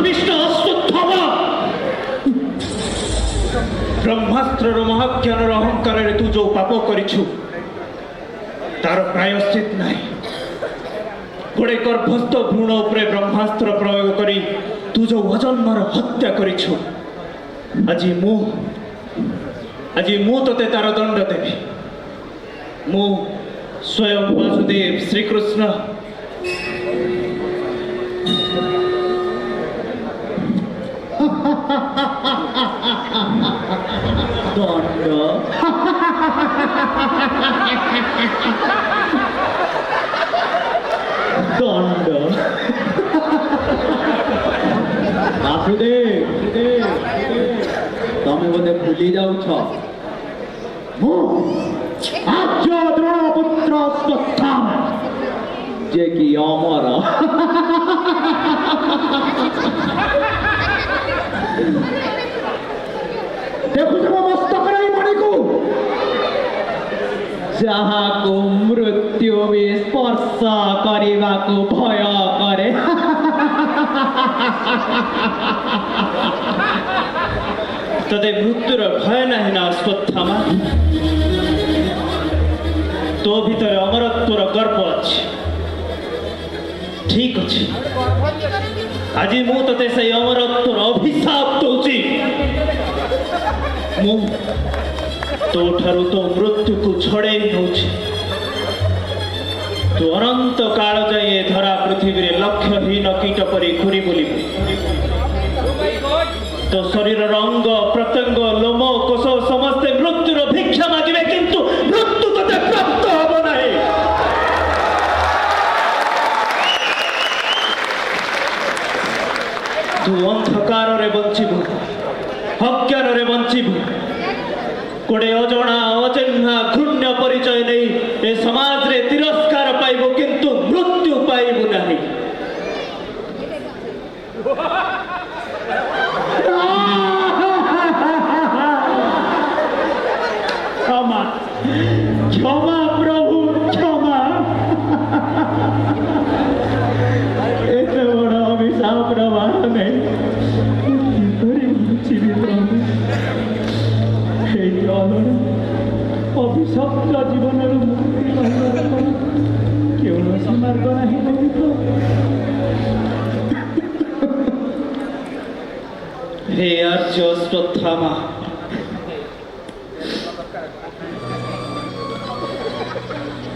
धर्मिष्ठ अश्वत्थामा ब्रह्मास्त्र महाज्ञान अहंकार तू जो पाप करिछु तार प्रायश्चित नहीं गोटे गर्भस्थ भ्रूण उपरे ब्रह्मास्त्र प्रयोग करी तू जो अजन्मर हत्या करिछु आज मु तोते तार दंड देवी मु स्वयं वासुदेव श्रीकृष्ण दंड दंड वासुदेव तमें बोधे भूली जाऊछ आज्य द्रोणपुत्र अश्वत्थामा जे कि अमर देखुछ मस्तक मणि को जहाँ को मृत्यु भी स्पर्श करने को भय करे तदे मृत्युर भय नहीं ना अश्वत्थामा तो भीतर अमरत्वर गर्व अच्छी ठीक अच्छी आज मु ते से अमरत्वर अभिशाप दूची मु तो ठारू तो मृत्यु को छड़े नौछि तो अनंत काल जाए धरा पृथ्वी रे लक्ष्यहीन कीट परी घूरी बुलिबु तो शरीर अंग प्रत्यंग लोम कोश समस्ते मृत्युर भिक्षा मागिबे किंतु मृत्यु तते प्राप्त हब नाही तू अंधकार रे बंचिबु अज्ञान रे बंचिबु गोटे अजणा अचिन्हा घृण्य परिचय नहीं ए समाज रे तिरस्कार पाइबु किंतु मृत्यु पाइबु नाही क्षमा क्षमा प्रभु क्षमा एते बड़ अभिशाप में अभिशप्त जीवन कौन मार्ग नहीं हे आर्य अश्वत्थामा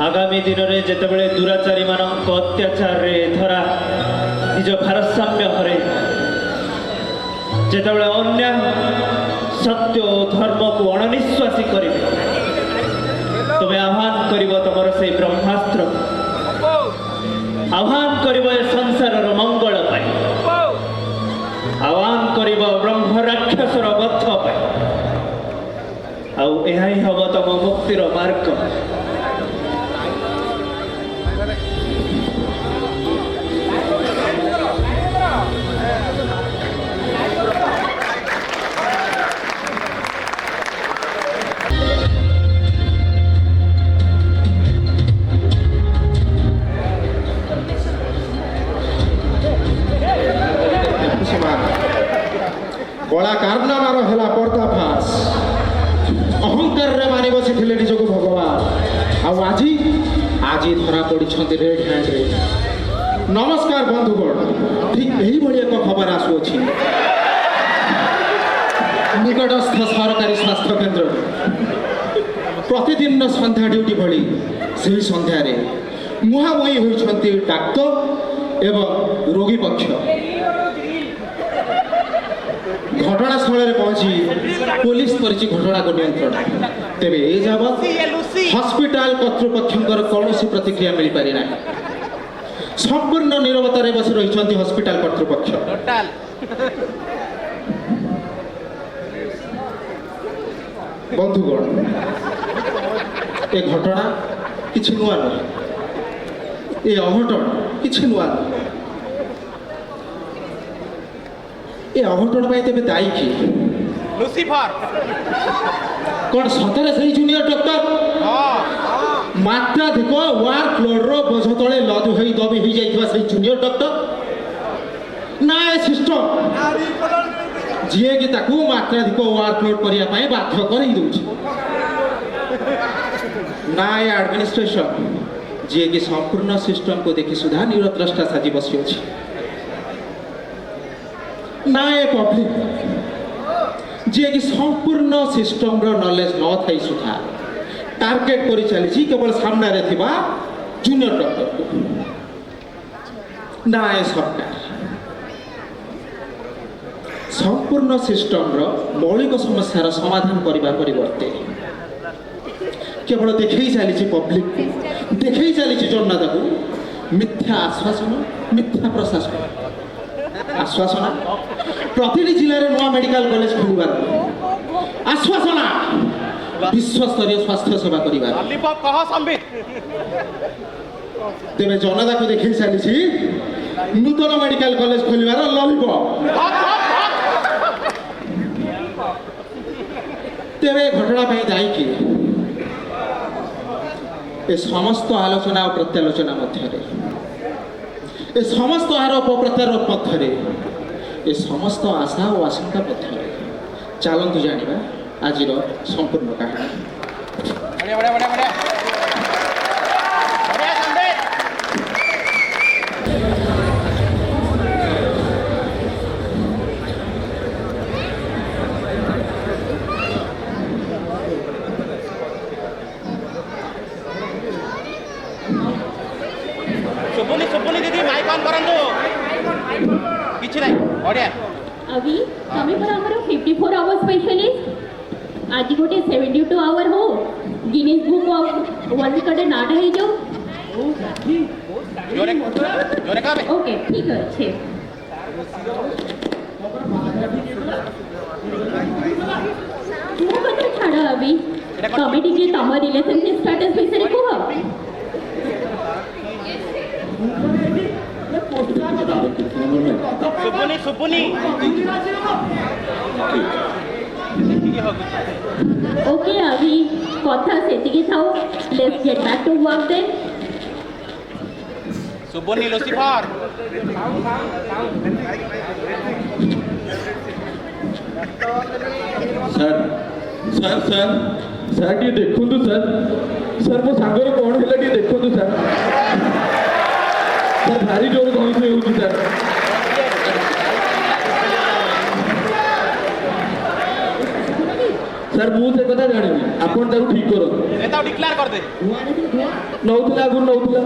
आगामी दिन में जितेबले दुराचारी मान अत्याचार रे धरा निज भारसाम्य हरे जितेबले अन्याय सत्य धर्म को अणनिश्वासी करें तुम्हें आह्वान कर तुम से ब्रह्मास्त्र आह्वान कर संसार मंगल आह्वान कर ब्रह्म राक्षसर बध आउ ही हम तुम मुक्तिर मार्ग कला कारनामार है पर्दाफाश अहंकार मानि बसी निजक भगवान आज धरा पड़ी रेड हैंड रे नमस्कार बंधुगण ठीक यही एक खबर आसुअछि निकटस्थ सरकारी स्वास्थ्य केन्द्र प्रतिदिन संध्या ड्यूटी भली से संध्यार मुहांमुही होती डाक्तर एवं रोगी पक्ष घटनास्थल पहुंची पुलिस करिछि घटना को नियंत्रण तेबे ए जाबत हॉस्पिटल कर्तृपक्षर कौन प्रतिक्रिया मिल पारि ना संपूर्ण नीरवतार बसी रही हॉस्पिटल कर्तृपक्ष बंधुगण ए घटना किछि नुआ न ए अघटन किछि नुआ न ए अघटन पाई तेबे दायी कि लुसिफर कौन सतरे से जूनियर डॉक्टर मात्राधिक वर्क लोड रो बोझ तले लद होई दबी हो जाइथिबा से जूनियर डॉक्टर ना ଗୋଟାଏ ସିଷ୍ଟମ ଯିଏକି ତାକୁ ମାତ୍ରାଧିକ ଓଭରଲୋଡ୍ କରିବା ପାଇଁ ବାଧ୍ୟ କରେଇ ଦେଉଛି। ନା ଏ ଆଡମିନିଷ୍ଟ୍ରେସନ ଯିଏକି ସମ୍ପୂର୍ଣ୍ଣ ସିଷ୍ଟମକୁ ଦେଖି ସୁଦ୍ଧା ନିରଦ୍ରଷ୍ଟା ସାଜି ବସିଅଛି। ନା ଏ ପବ୍ଲିକ ଯିଏକି ସମ୍ପୂର୍ଣ୍ଣ ସିଷ୍ଟମର ନଲେଜ ନଥାଇ ସୁଦ୍ଧା ଟାର୍ଗେଟ କରି ଚାଲିଛି କେବଳ ସାମ୍ନାରେ ଥିବା ଜୁନିୟର ଡକ୍ଟରକୁ। ନା ଏ ସରକାର ସମ୍ପୂର୍ଣ୍ଣ ସିଷ୍ଟମର ମୌଳିକ ସମସ୍ୟାର ସମାଧାନ କରିବା ପରିବର୍ତ୍ତେ କେବଳ ଦେଖେଇ ଚାଲିଛି ପବ୍ଲିକକୁ, ଦେଖେଇ ଚାଲିଛି ଜନତାକୁ ମିଥ୍ୟା ଆଶ୍ୱାସନ, ମିଥ୍ୟା ପ୍ରଶାସନ। ଆଶ୍ୱାସନା ପ୍ରତିଟି ଜିଲ୍ଲାରେ ନୂଆ ମେଡିକାଲ କଲେଜ ଖୋଲିବାର, ଆଶ୍ୱାସନା ବିଶ୍ୱସ୍ତରୀୟ ସ୍ୱାସ୍ଥ୍ୟ ସେବା କରିବାର। ତେବେ ଜନତାକୁ ଦେଖେଇ ଚାଲିଛି ନୂତନ ମେଡିକାଲ କଲେଜ ଖୋଲିବାର ଲଲିପପ। ତେବେ ଘଟଣା ପାଇଁ ଦାୟୀ କିଏ? ଏ ସମସ୍ତ ଆଲୋଚନା ଓ ପ୍ରତ୍ୟାଲୋଚନା ମଧ୍ୟରେ, ଏ ସମସ୍ତ ଆରୋପ ପ୍ରତ୍ୟାରୋପ ମଧ୍ୟରେ, ଏ ସମସ୍ତ ଆଶା ଓ ଆଶଙ୍କା ମଧ୍ୟରେ ଚାଲନ୍ତୁ ଜାଣିବା ଆଜିର ସମ୍ପୂର୍ଣ୍ଣ କାହାଣୀ। सुपुनी दीदी माइक ऑन करंदो किछि नाही ओडिया अभी तमे पर हमर 54 आवर स्पेशलिस्ट आज गोटे 72 आवर हो गिनीज बुक ऑफ वर्ल्ड कडे नाटा हे जो जोरे जोरे काबे ओके ठीक अछि मो कथा छाड़ अभी कमेटी के तम रिलेशनशिप स्टेटस विषय को सुपुनी ओके अभी कथा सेतिके थाओ let's get back to work then सुपुनी Lucifer sir sir sir sir टी देखु सर सर मो सांगर कौन है टी देखु सर सर भारी जोर गणित होउची सर सर मु से कथा जानिबी आपण ताकू ठीक करो एता डिक्लेयर कर दे नौतला गुण नौतला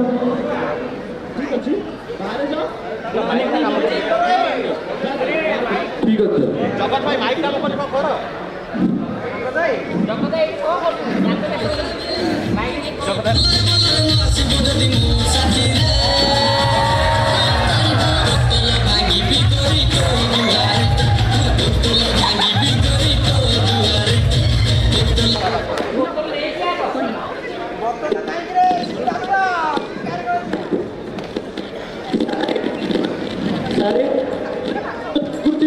ठीक अछि बाहर जाओ ठीक अछि जगत भाई माइक टा ऊपर करो जगत भाई को जगत अरे कुछ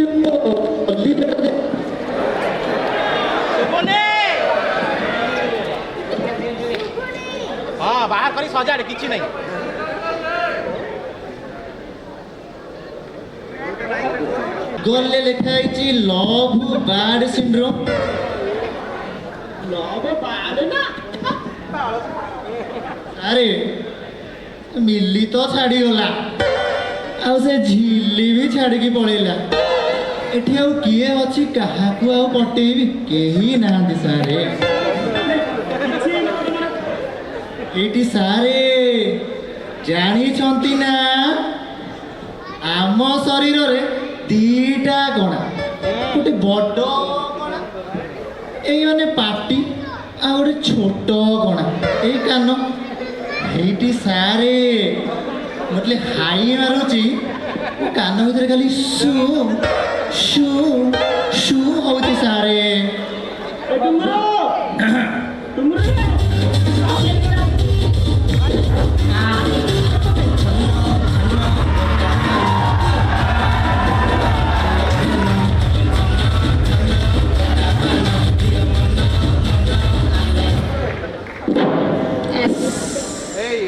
हां बाहर करी सजाड़ किछि नहीं गोले लिखा है लव बैड सिंड्रोम। लव बाड ना अरे मिली तो छाड़ी गला आउ से झिल्ली भी छाड़ी पड़ेला एठी आउ किए अछि काहाकू आउ पटेबी केही नांदी सारे एठी सारे जानी छंती ना आम शरीर रे दीटा गणा गोटे बड़ गणा एई माने पाटी आ गोटे छोट गणा एई कान एठी सारे मतलब हाई मारुची कान भीतर खाली शू शू शू होती सारे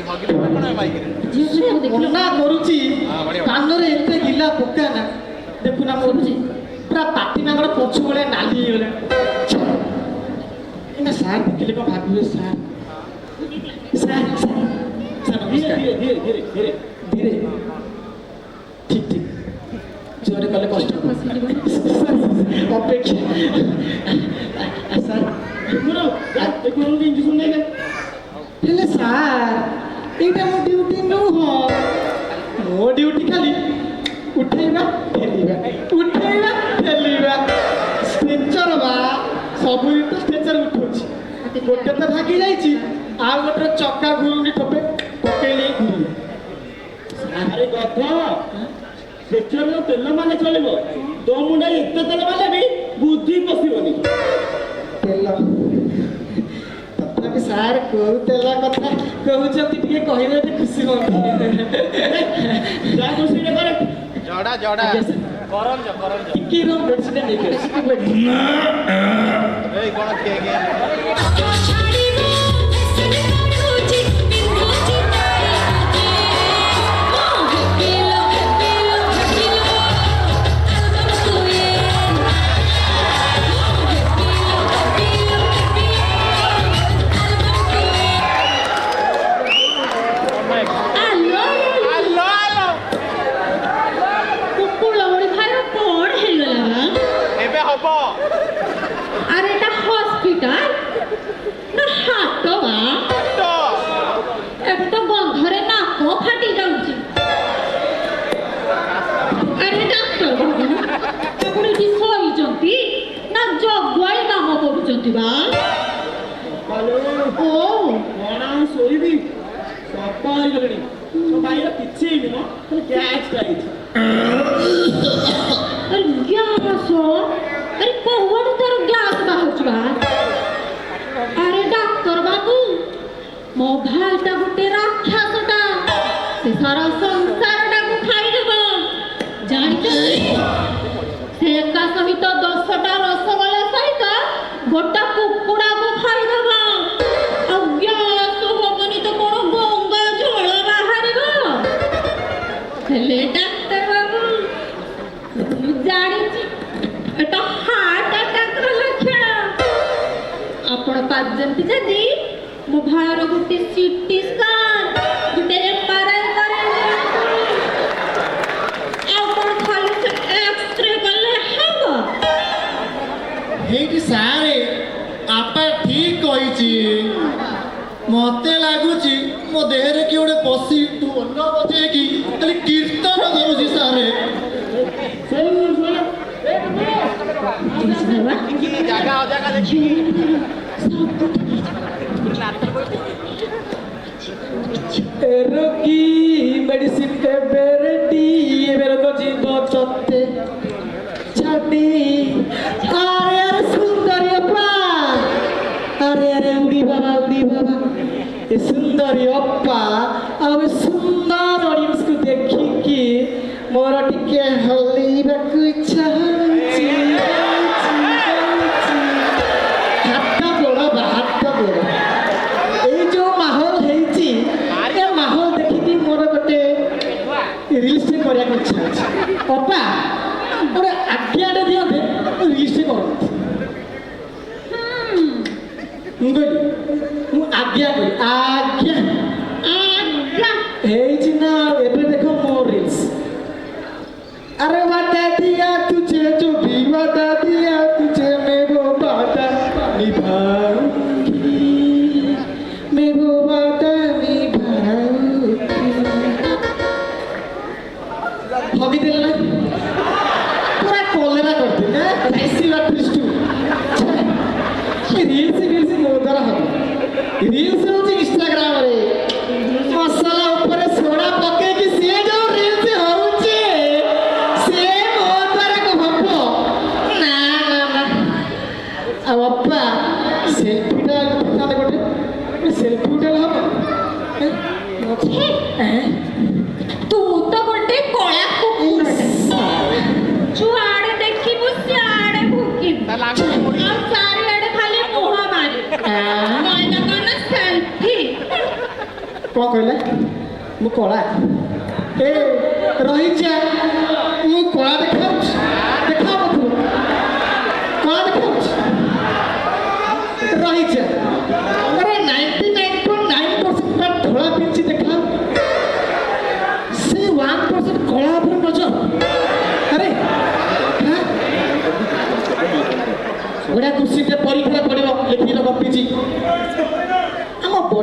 हगिले कोन है माइक मना करुची कानरे एते गिला पका ना ଦେଖୁନା ମୋ ପୁରା ପାଟି ନାଙ୍କର ପଛ ଭଳିଆ ନାଲି ହେଇଗଲେ ଏଇନା ସାର୍ ଦେଖିଲେ କଣ ଭାବିବେ ସାର୍ ସାର୍ ସାର୍ ସାର୍ ନମସ୍କାର ଧୀରେ ଧୀରେ ଧୀରେ ଧୀରେ ଠିକ ଠିକ ଜୋରେ କଲେ କଷ୍ଟ ହେବ ଅପେକ୍ଷା ସାର୍ ଇଞ୍ଜେକ୍ସନ ନେଇଲେ ହେଲେ ସାର୍ ଏଇଟା ମୋ ଡ୍ୟୁଟି ନୁହଁ ମୋ ଡ୍ୟୁଟି ଖାଲି ଉଠେଇବା ଠେଲିବା ଉଠେଇବା ଠେଲିବା ଷ୍ଟ୍ରେଚର ବା ସବୁ ତ ଷ୍ଟ୍ରେଚର ଉଠଉଛି ଗୋଟେ ତ ଭାଗି ଯାଇଛି ଆଉ ଗୋଟେ ଚକା ଘୁରୁନି ଠୋପେ ପକେଇଲେ ଘୁରୁନି ଆରେ ଗଧ ଷ୍ଟ୍ରେଚର ତେଲ ମାନେ ଚଳିବ ତୋ ମୁଣ୍ଡରେ ଏତେ ତେଲ ମାନେ ବି ବୁଦ୍ଧି ପଶିବନି ତେଲ ତଥାପି ସାର୍ କୋଉ ତେଲ କଥା କହୁଛନ୍ତି ଟିକେ କହିଲେ ଟିକେ ଖୁସି ହୁଅନ୍ତି ଯାହା ଖୁସିରେ କରେ ଜଡ଼ା ଜଡ଼ା ଆଜ୍ଞା ସାର୍ କରଞ୍ଜ କରଞ୍ଜ ଟିକେ ରୁମ ମେଡିସିନ ନେଇକି ଆସିଛି ଏଇ କ'ଣ କିଏ କିଏ আরে এটা হসপিটাল না হাট বা এটা তো গন্ধরে নাক ফাটি যাচ্ছে আরে ডাক্তার বাবু ଆପଣ ଏଠି ଶୋଇଛନ୍ତି ନା ଜଗୁଆଳି କାମ କରୁଛନ୍ତି ବା ଓ କ'ଣ ଆଉ ଶୋଇବି ସଫା ହେଇଗଲେଣି ମୋ ଭାଇର କିଛି ହେଇନି ମ ଗ୍ୟାସ୍ ଖାଇଛି ଆରେ ଗ୍ୟାସ ଆରେ କୋଉଆଡୁ ତୋର ଗ୍ୟାସ ବାହାରୁଛି ବା ଆରେ ଡାକ୍ତର ବାବୁ ମୋ ଭାଇଟା ଗୋଟେ ରାକ୍ଷସଟା ସେ ସାରା ସଂସାରଟାକୁ ଖାଇଦେବ ଜାଣିଛନ୍ତି ସେ ଏକା ସହିତ 10ଟା ରସଗୋଲା ସହିତ ଗୋଟା କୁକୁଡ଼ାକୁ ଖାଇଦେବ ଆଉ ଗ୍ୟାସ ହବନି ତ କ'ଣ ଗଙ୍ଗା ଝୋଳ ବାହାରିବ ହେଲେ ଡାକ୍ତର ବାବୁ ମୁଁ ଜାଣିଛି এটা হার্ট আটাকর লক্ষণ ଆପଣ ପାରୁଛନ୍ତି ଯଦି ମୋ ଭାଇର ଗୋଟେ ସିଟି ସ୍କାନ ଗୋଟେ ଏମଆରଆଇ କରାଇଦିଅନ୍ତୁ ଆଉ କ'ଣ ଖାଲି ସେ ଏକ୍ସରେ କଲେ ହେବ ହେଇଟି ସାରେ ଆପା ଠିକ କହିଛି ମତେ ଲାଗୁଛି ମୋ ଦେହରେ କିଏ ଗୋଟେ ପଶି ଢୋଲ ବଜେଇକି ଖାଲି କୀର୍ତ୍ତନ କରୁଛି ସାରେ ଜାଗା ଅଜାଗା ଦେଖି ରୋଗୀ ମେଡିସିନ କେବେ ରେଡି ଏବେ ରୋଗ ଯିବ ଚତେ ଛାଡ଼ି ଆରେ ଆରେ ସୁନ୍ଦରୀ ଅପା ଆରେ ଆରେ ଉଡ଼ି ବାବା ଏ ସୁନ୍ଦରୀ ଅପା ଆଉ ଏ ସୁନ୍ଦର ଅଡିଏନ୍ସକୁ ଦେଖିକି ମୋର ଟିକେ ହଲେଇବାକୁ ଇଚ୍ଛା ହେଉଛି ହାତ ଗୋଡ଼ ବା ହାତ ଗୋଡ଼ ଏଇ ଯୋଉ ମାହୋଲ ହେଇଛି ଏ ମାହୋଲ ଦେଖିକି ମୋର ଗୋଟେ ରିଲ୍ସଟେ କରିବାକୁ ଇଚ୍ଛା ଅଛି ଅପା ଗୋଟେ ଆଜ୍ଞାଟେ ଦିଅନ୍ତେ ରିଲ୍ସଟେ କରନ୍ତି ମୁଁ କହିଲି ମୁଁ ଆଜ୍ଞା କହିଲି ଆଜ୍ଞା ଆଜ୍ଞା ହେଇଛି ନା ଏବେ ଦେଖ ମୋ ରିଲ୍ସ अरे वादा दिया तुझे जो भी वादा दिया तुझे मैं वो वादा निभाऊंगी मैं वो वादा निभाऊंगी हगी दिल ना पूरा कॉलेरा करते हैं ऐसी बात ट्विस्ट रील्स ମୋ ଦ୍ୱାରା ହବ ରିଲ୍ସ ହେଉଛି ଇନଷ୍ଟାଗ୍ରାମ ରେ ମସଲା ଉପରେ ସୋଡ଼ା ପକେଇକି ସିଏ ଯୋଉ ରିଲ୍ସ ହଉଛି ସିଏ ମୋ ଦ୍ୱାରା ହବ ନା ନା ନା ଆଉ ଅପା ସେଲ୍ଫିଟା ଉଠାଲେ ଗୋଟେ ସେଲ୍ଫି ଉଠାଲେ ହବ ତୁ ତ ଗୋଟେ କଳା କୁକୁରଟା ଯୁଆଡ଼େ ଦେଖିବୁ ସିଆଡ଼େ ଭୁକିବୁ ଆଉ ଚାରିଆଡ଼େ ଖାଲି ମୁହଁ ମାରି କହିଲା କ'ଣ ସେଲ୍ଫି କ'ଣ କହିଲା ମୁଁ କଳା ଏ ରହିଯା ମୁଁ କଳା ଦେଖାଉଛି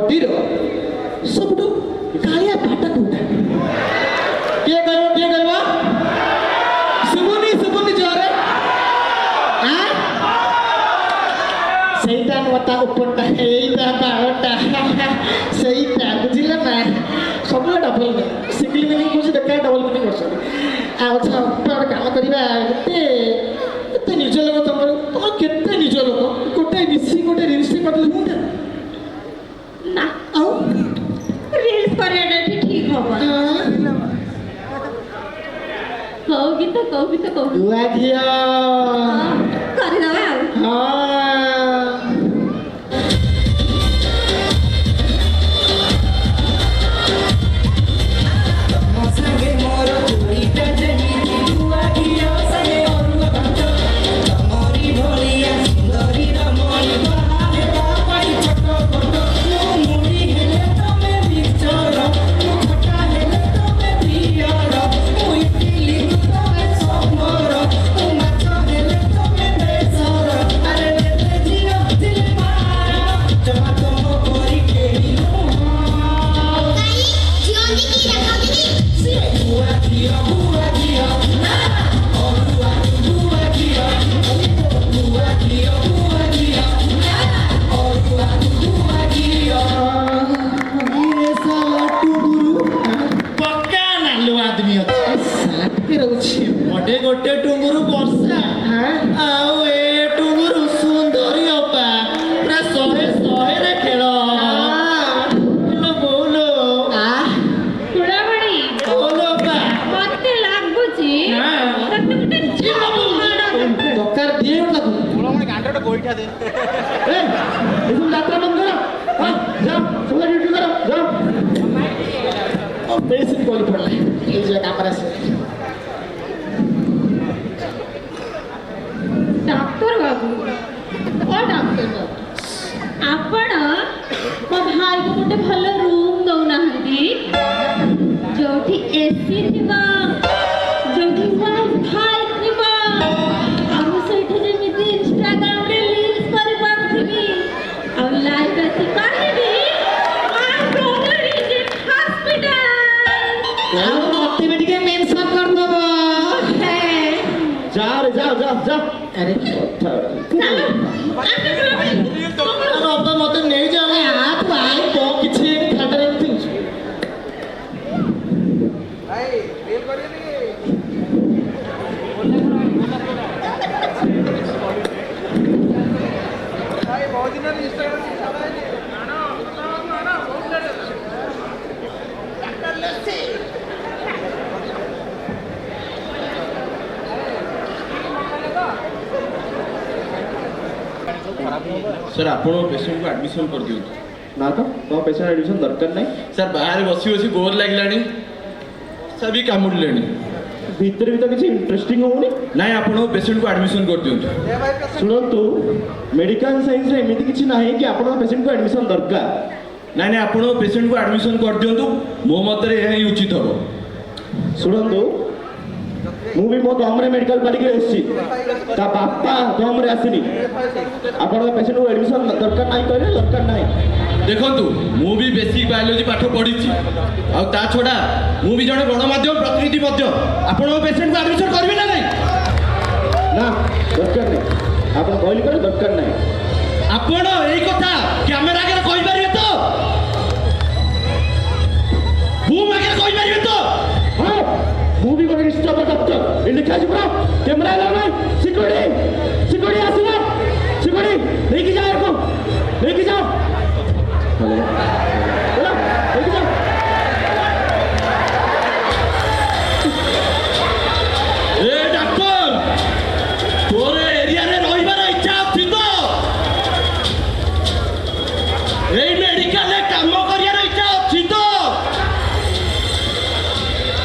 ନଦୀର ସବୁଠୁ କାଳିଆ ପାଟ କୋଉଟା? କିଏ କହିବ? ଶୁଭୁନି ଜୋରେ। ସେଇଟା ନୁହଁ, ତା ଉପରଟା, ଏଇଟା ବାରଟା, ସେଇଟା ବୁଝିଲେ ନା? ସବୁବେଳେ ଡବଲ ସିଙ୍ଗିଲ ମିନିଂ କହୁଛି, ଦେଖା ଡବଲ ମିନିଂ କରୁଛନ୍ତି। ଆଉ ଗୋଟେ କାମ କରିବା, କେତେ ନିଜ ଲୋକ ତମର କେତେ ନିଜ ଲୋକ, ଗୋଟେ ମିଶି ଗୋଟେ ରିଲ୍ସ କରିଦେଲେ ହୁଅନ୍ତା ନା ଆଉ ରିଲ୍ସ କରିବାଟା ଏଠି ଠିକ ହବ। କୋଉ ଗୀତ ଗୁଆ ଘିଅ କରିଦବା ଆଉ। ହଁ। ଗୋଟେ ଟୁଙ୍ଗୁରୁ ବର୍ଷା ଆଉ ଏ ଟୁଙ୍ଗୁରୁ ସୁନ୍ଦରୀ ଅପା ପୁରା 100ରେ ଖେଳ। ବୋଲୋ କୁଳାମଣି ଅପା ମତେ ଲାଗୁଛି ତାକୁ ଗୋଟେ ଦରକାର ଦିଏ ତାକୁ। ଗାଣ୍ଡଟା ଗୋଇଠା ଦେ। ଏସବୁ ଯାତ୍ରା ବନ୍ଦ କର, ଯାଅ ସବୁ ଡ୍ୟୁଟି କର, ଯାଅ। ମେଡିସିନ କରି ପଡ଼ିଲା, ଏଇ ଯେ କାମରେ ଆସିବ। ଡାକ୍ତର ବାବୁ, ଆପଣ ମୋ ଭାଇକୁ ଗୋଟେ ଭଲ ରୁମ୍ ଦଉନାହାନ୍ତି, ଯୋଉଠି ଏସି ଥିବ, ଯୋଉଠି ୱାଇଫାଇ ଥିବ, ଆଉ ମୁଁ ସେଇଠି ଯେମିତି ଇନଷ୍ଟାଗ୍ରାମରେ ରିଲ୍ସ କରିପାରୁଥିବି, ଆଉ ଲାଇଭ୍ ଆସି କହିବି ଆଉ ମତେ ବି ଟିକେ ମେନସନ କରିଦବ। ଯାଅ ରେ ଯାଅ। ଆରେ ଅପା ମତେ ନେଇଯାଅ। ତୁ ଆଇ କିଛି ଖାତାରେ ଏମିତି ସାର୍ ଆପଣ ପେସେଣ୍ଟକୁ ଆଡମିସନ କରିଦିଅନ୍ତୁ। ନା ତ ମୋ ପେସେଣ୍ଟ ଆଡମିସନ ଦରକାର ନାହିଁ। ସାର୍ ବାହାରେ ବସି ବୋର ଲାଗିଲାଣି, ସାର୍ ବି କାମୁଡ଼ିଲେଣି। ଭିତରେ ବି ତ କିଛି ଇଣ୍ଟରେଷ୍ଟିଂ ହଉନି। ନାଇଁ ଆପଣ ପେସେଣ୍ଟକୁ ଆଡମିସନ କରିଦିଅନ୍ତୁ। ଶୁଣନ୍ତୁ, ମେଡିକାଲ ସାଇନ୍ସରେ ଏମିତି କିଛି ନାହିଁ କି ଆପଣଙ୍କ ପେସେଣ୍ଟକୁ ଆଡମିସନ ଦରକାର। ନାଇଁ ଆପଣ ପେସେଣ୍ଟକୁ ଆଡମିସନ କରିଦିଅନ୍ତୁ, ମୋ ମତରେ ଏହା ହିଁ ଉଚିତ ହବ। ଶୁଣନ୍ତୁ, ମୁଁ ବି ମୋ ଦମରେ ମେଡିକାଲ ପାଲିକି ଆସିଛି, ତା ବାପା ଦମରେ ଆସିନି। ଆପଣଙ୍କ ପେସେଣ୍ଟକୁ ଆଡମିସନ ଦରକାର ନାହିଁ କହିଲେ ଦରକାର ନାହିଁ। ଦେଖନ୍ତୁ, ମୁଁ ବି ବେସିକ୍ ବାୟୋଲୋଜି ପାଠ ପଢିଛି, ଆଉ ତା ଛଡ଼ା ମୁଁ ବି ଜଣେ ଗଣମାଧ୍ୟମ ପ୍ରତିନିଧି ମଧ୍ୟ। ଆପଣଙ୍କ ପେସେଣ୍ଟକୁ ଆଡମିସନ କରିବେ ନା ନାହିଁ? ନା, ଦରକାର ନାହିଁ। ଆପଣ କହିଲି କହିଲେ ଦରକାର ନାହିଁ। ଆପଣ ଏଇ କଥା କ୍ୟାମେରା ଆଗରେ କହିପାରିବେ ତ? ବୁମ୍ ଆଗରେ କହିପାରିବେ ତ? ହଁ, ମୁଁ ବି ଗୋଟେ ନିଶ୍ଚୟ ଡକ୍ଟର। ଏ ଲେଖା ଅଛି ପୁରା, କ୍ୟାମେରା ହେଲା ନାହିଁ। ସିକ୍ୟୁରିଟି ଆସିବ, ସିକ୍ୟୁରିଟି ନେଇକି ଯାଅ, ଏକୁ ନେଇକି ଯାଅ। ନେଇକି ଯାଅ। ଏ ଡାକ୍ତର, ତୋର ଏରିଆରେ ରହିବାର ଇଚ୍ଛା ଅଛି ତ? ଏଇ ମେଡିକାଲରେ କାମ କରିବାର ଇଚ୍ଛା ଅଛି ତ?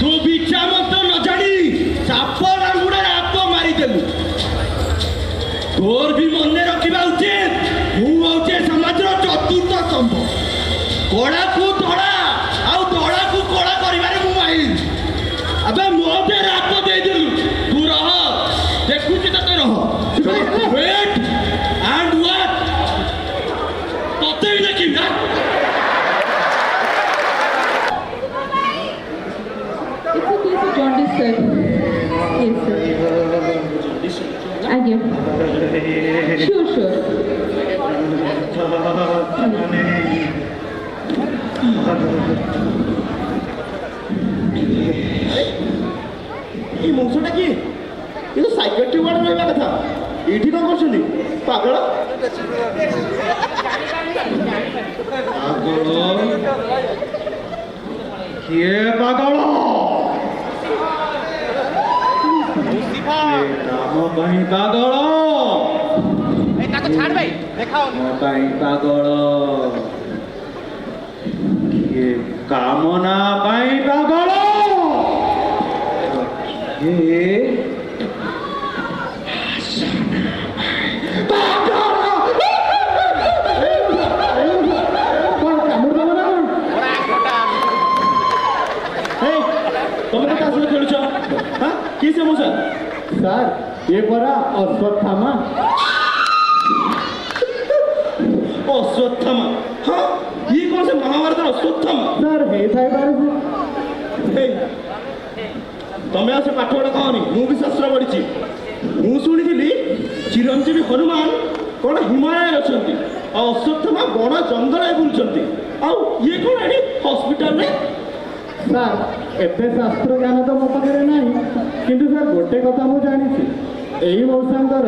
ତୁ ବିଛା ମନ୍ତ୍ର ନ ଜାଣି ସାପ ରାଙ୍ଗୁଡ଼ାରେ ହାତ ମାରିଦେଲୁ। ତୋର ବି ମନେ ରଖିବା ଉଚିତ, ମୁଁ ହଉଛି ସମାଜର ଚତୁର୍ଥ ସ୍ତମ୍ଭ। କଳାକୁ ଧଳା ଆଉ ଧଳାକୁ କଳା କରିବାରେ ମୁଁ ମାହିର। ଆବେ ମୋ ଦେହରେ ହାତ ଦେଇଦେଲୁ, ତୁ ରହ, ଦେଖୁଛି ତତେ ରହ। ୱେଟ୍ ଆଣ୍ଡ ୱାଚ୍, ତତେ ବି ଦେଖିବି। ଆଜ୍ଞା ସିଓର ସିଓର এই মৌসুমটা কি কিন্তু সাইকেট্রি ওয়ার্ড রহিবা কথা এইটি কଣ କରୁଛନ୍ତି ପାଗଳ କିଏ ପାଗଳ ଲୁସିଫର ଆମ ପାଇଁ ପାଗଳ এই তাকে ছাড় ভাই দেখাও ଆମ ପାଇଁ ପାଗଳ କିଏ କାମନା ପାଇଁ ପାଗଳ କିଏ ওরা গোটা এই তুমি তো আসলে খেলুছ হ্যাঁ কি সে মশা ସାର୍ ଏ ପରା ଅଶ୍ୱତ୍ଥାମା ଅଶ୍ୱତ୍ଥାମା ହଁ ଇଏ କଣ ସେ ମହାଭାରତର ଅଶ୍ୱତ୍ଥାମା ସାର୍ ହେଇଥାଇପାରେ এই ତମେ ଆଉ ସେ ପାଠ ପଢା କହନି ମୁଁ ବି ଶାସ୍ତ୍ର ପଢିଛି ମୁଁ ଶୁଣିଥିଲି ଚିରଞ୍ଜୀବୀ ହନୁମାନ କଣ ହିମାଳୟରେ ଅଛନ୍ତି ଆଉ ଅଶ୍ୱତ୍ଥାମା ବଣ ଜଙ୍ଗଲରେ ବୁଲୁଛନ୍ତି ଆଉ ଇଏ କଣ ଏଠି ହସ୍ପିଟାଲରେ ସାର୍ ଏତେ ଶାସ୍ତ୍ର ଜ୍ଞାନ ତ ମୋ ପାଖରେ ନାହିଁ କିନ୍ତୁ ସାର୍ ଗୋଟେ କଥା ମୁଁ ଜାଣିଛି ଏଇ ମଉସାଙ୍କର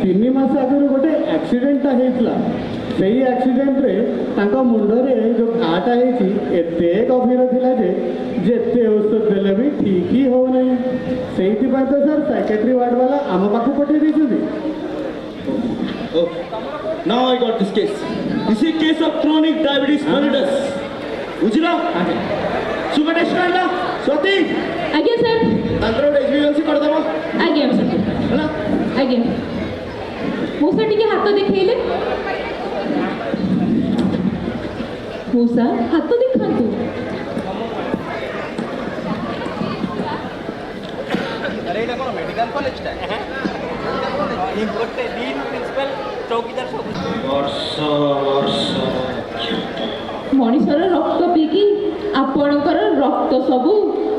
3 ମାସ ଆଗରୁ ଗୋଟେ ଆକ୍ସିଡେଣ୍ଟଟା ହେଇଥିଲା ସେଇ ଆକ୍ସିଡେଣ୍ଟରେ ତାଙ୍କ ମୁଣ୍ଡରେ ଯେଉଁ ଘାଟା ହେଇଛି ଏତେ ଗଭୀର ଥିଲା ଯେ ଯେତେ ଔଷଧ ଦେଲେ ବି ଠିକ୍ ହିଁ ହେଉନାହିଁ ସେଇଥିପାଇଁ ତ ସାର୍ ସାଇକେଟ୍ରି ୱାର୍ଡ ବାଲା ଆମ ପାଖକୁ ପଠାଇ ଦେଇଛନ୍ତି Oh, now I got this case. This is case of chronic diabetes mellitus. ବୁଝିଲ ସୁଗାର ଟେଷ୍ଟ କରିଲା ସତୀ ଆଜ୍ଞା ସାର୍ ତାଙ୍କର ଗୋଟେ ଏକ୍ସପିରିଏନ୍ସ କରିଦେବ ଆଜ୍ଞା ହେଲା ଆଜ୍ଞା ମଉସା ଟିକେ ହାତ ଦେଖେଇଲେ ମଉସା ହାତ ଦେଖାନ୍ତୁ আরে এটা কোন মেডিকেল কলেজটা এই করতে ডিন প্রিন্সিপাল চৌকিদার সব ବର୍ଷ ବର୍ଷ ମଣିଷର ରକ୍ତ ପିଇକି ଆପଣଙ୍କର ରକ୍ତ ସବୁ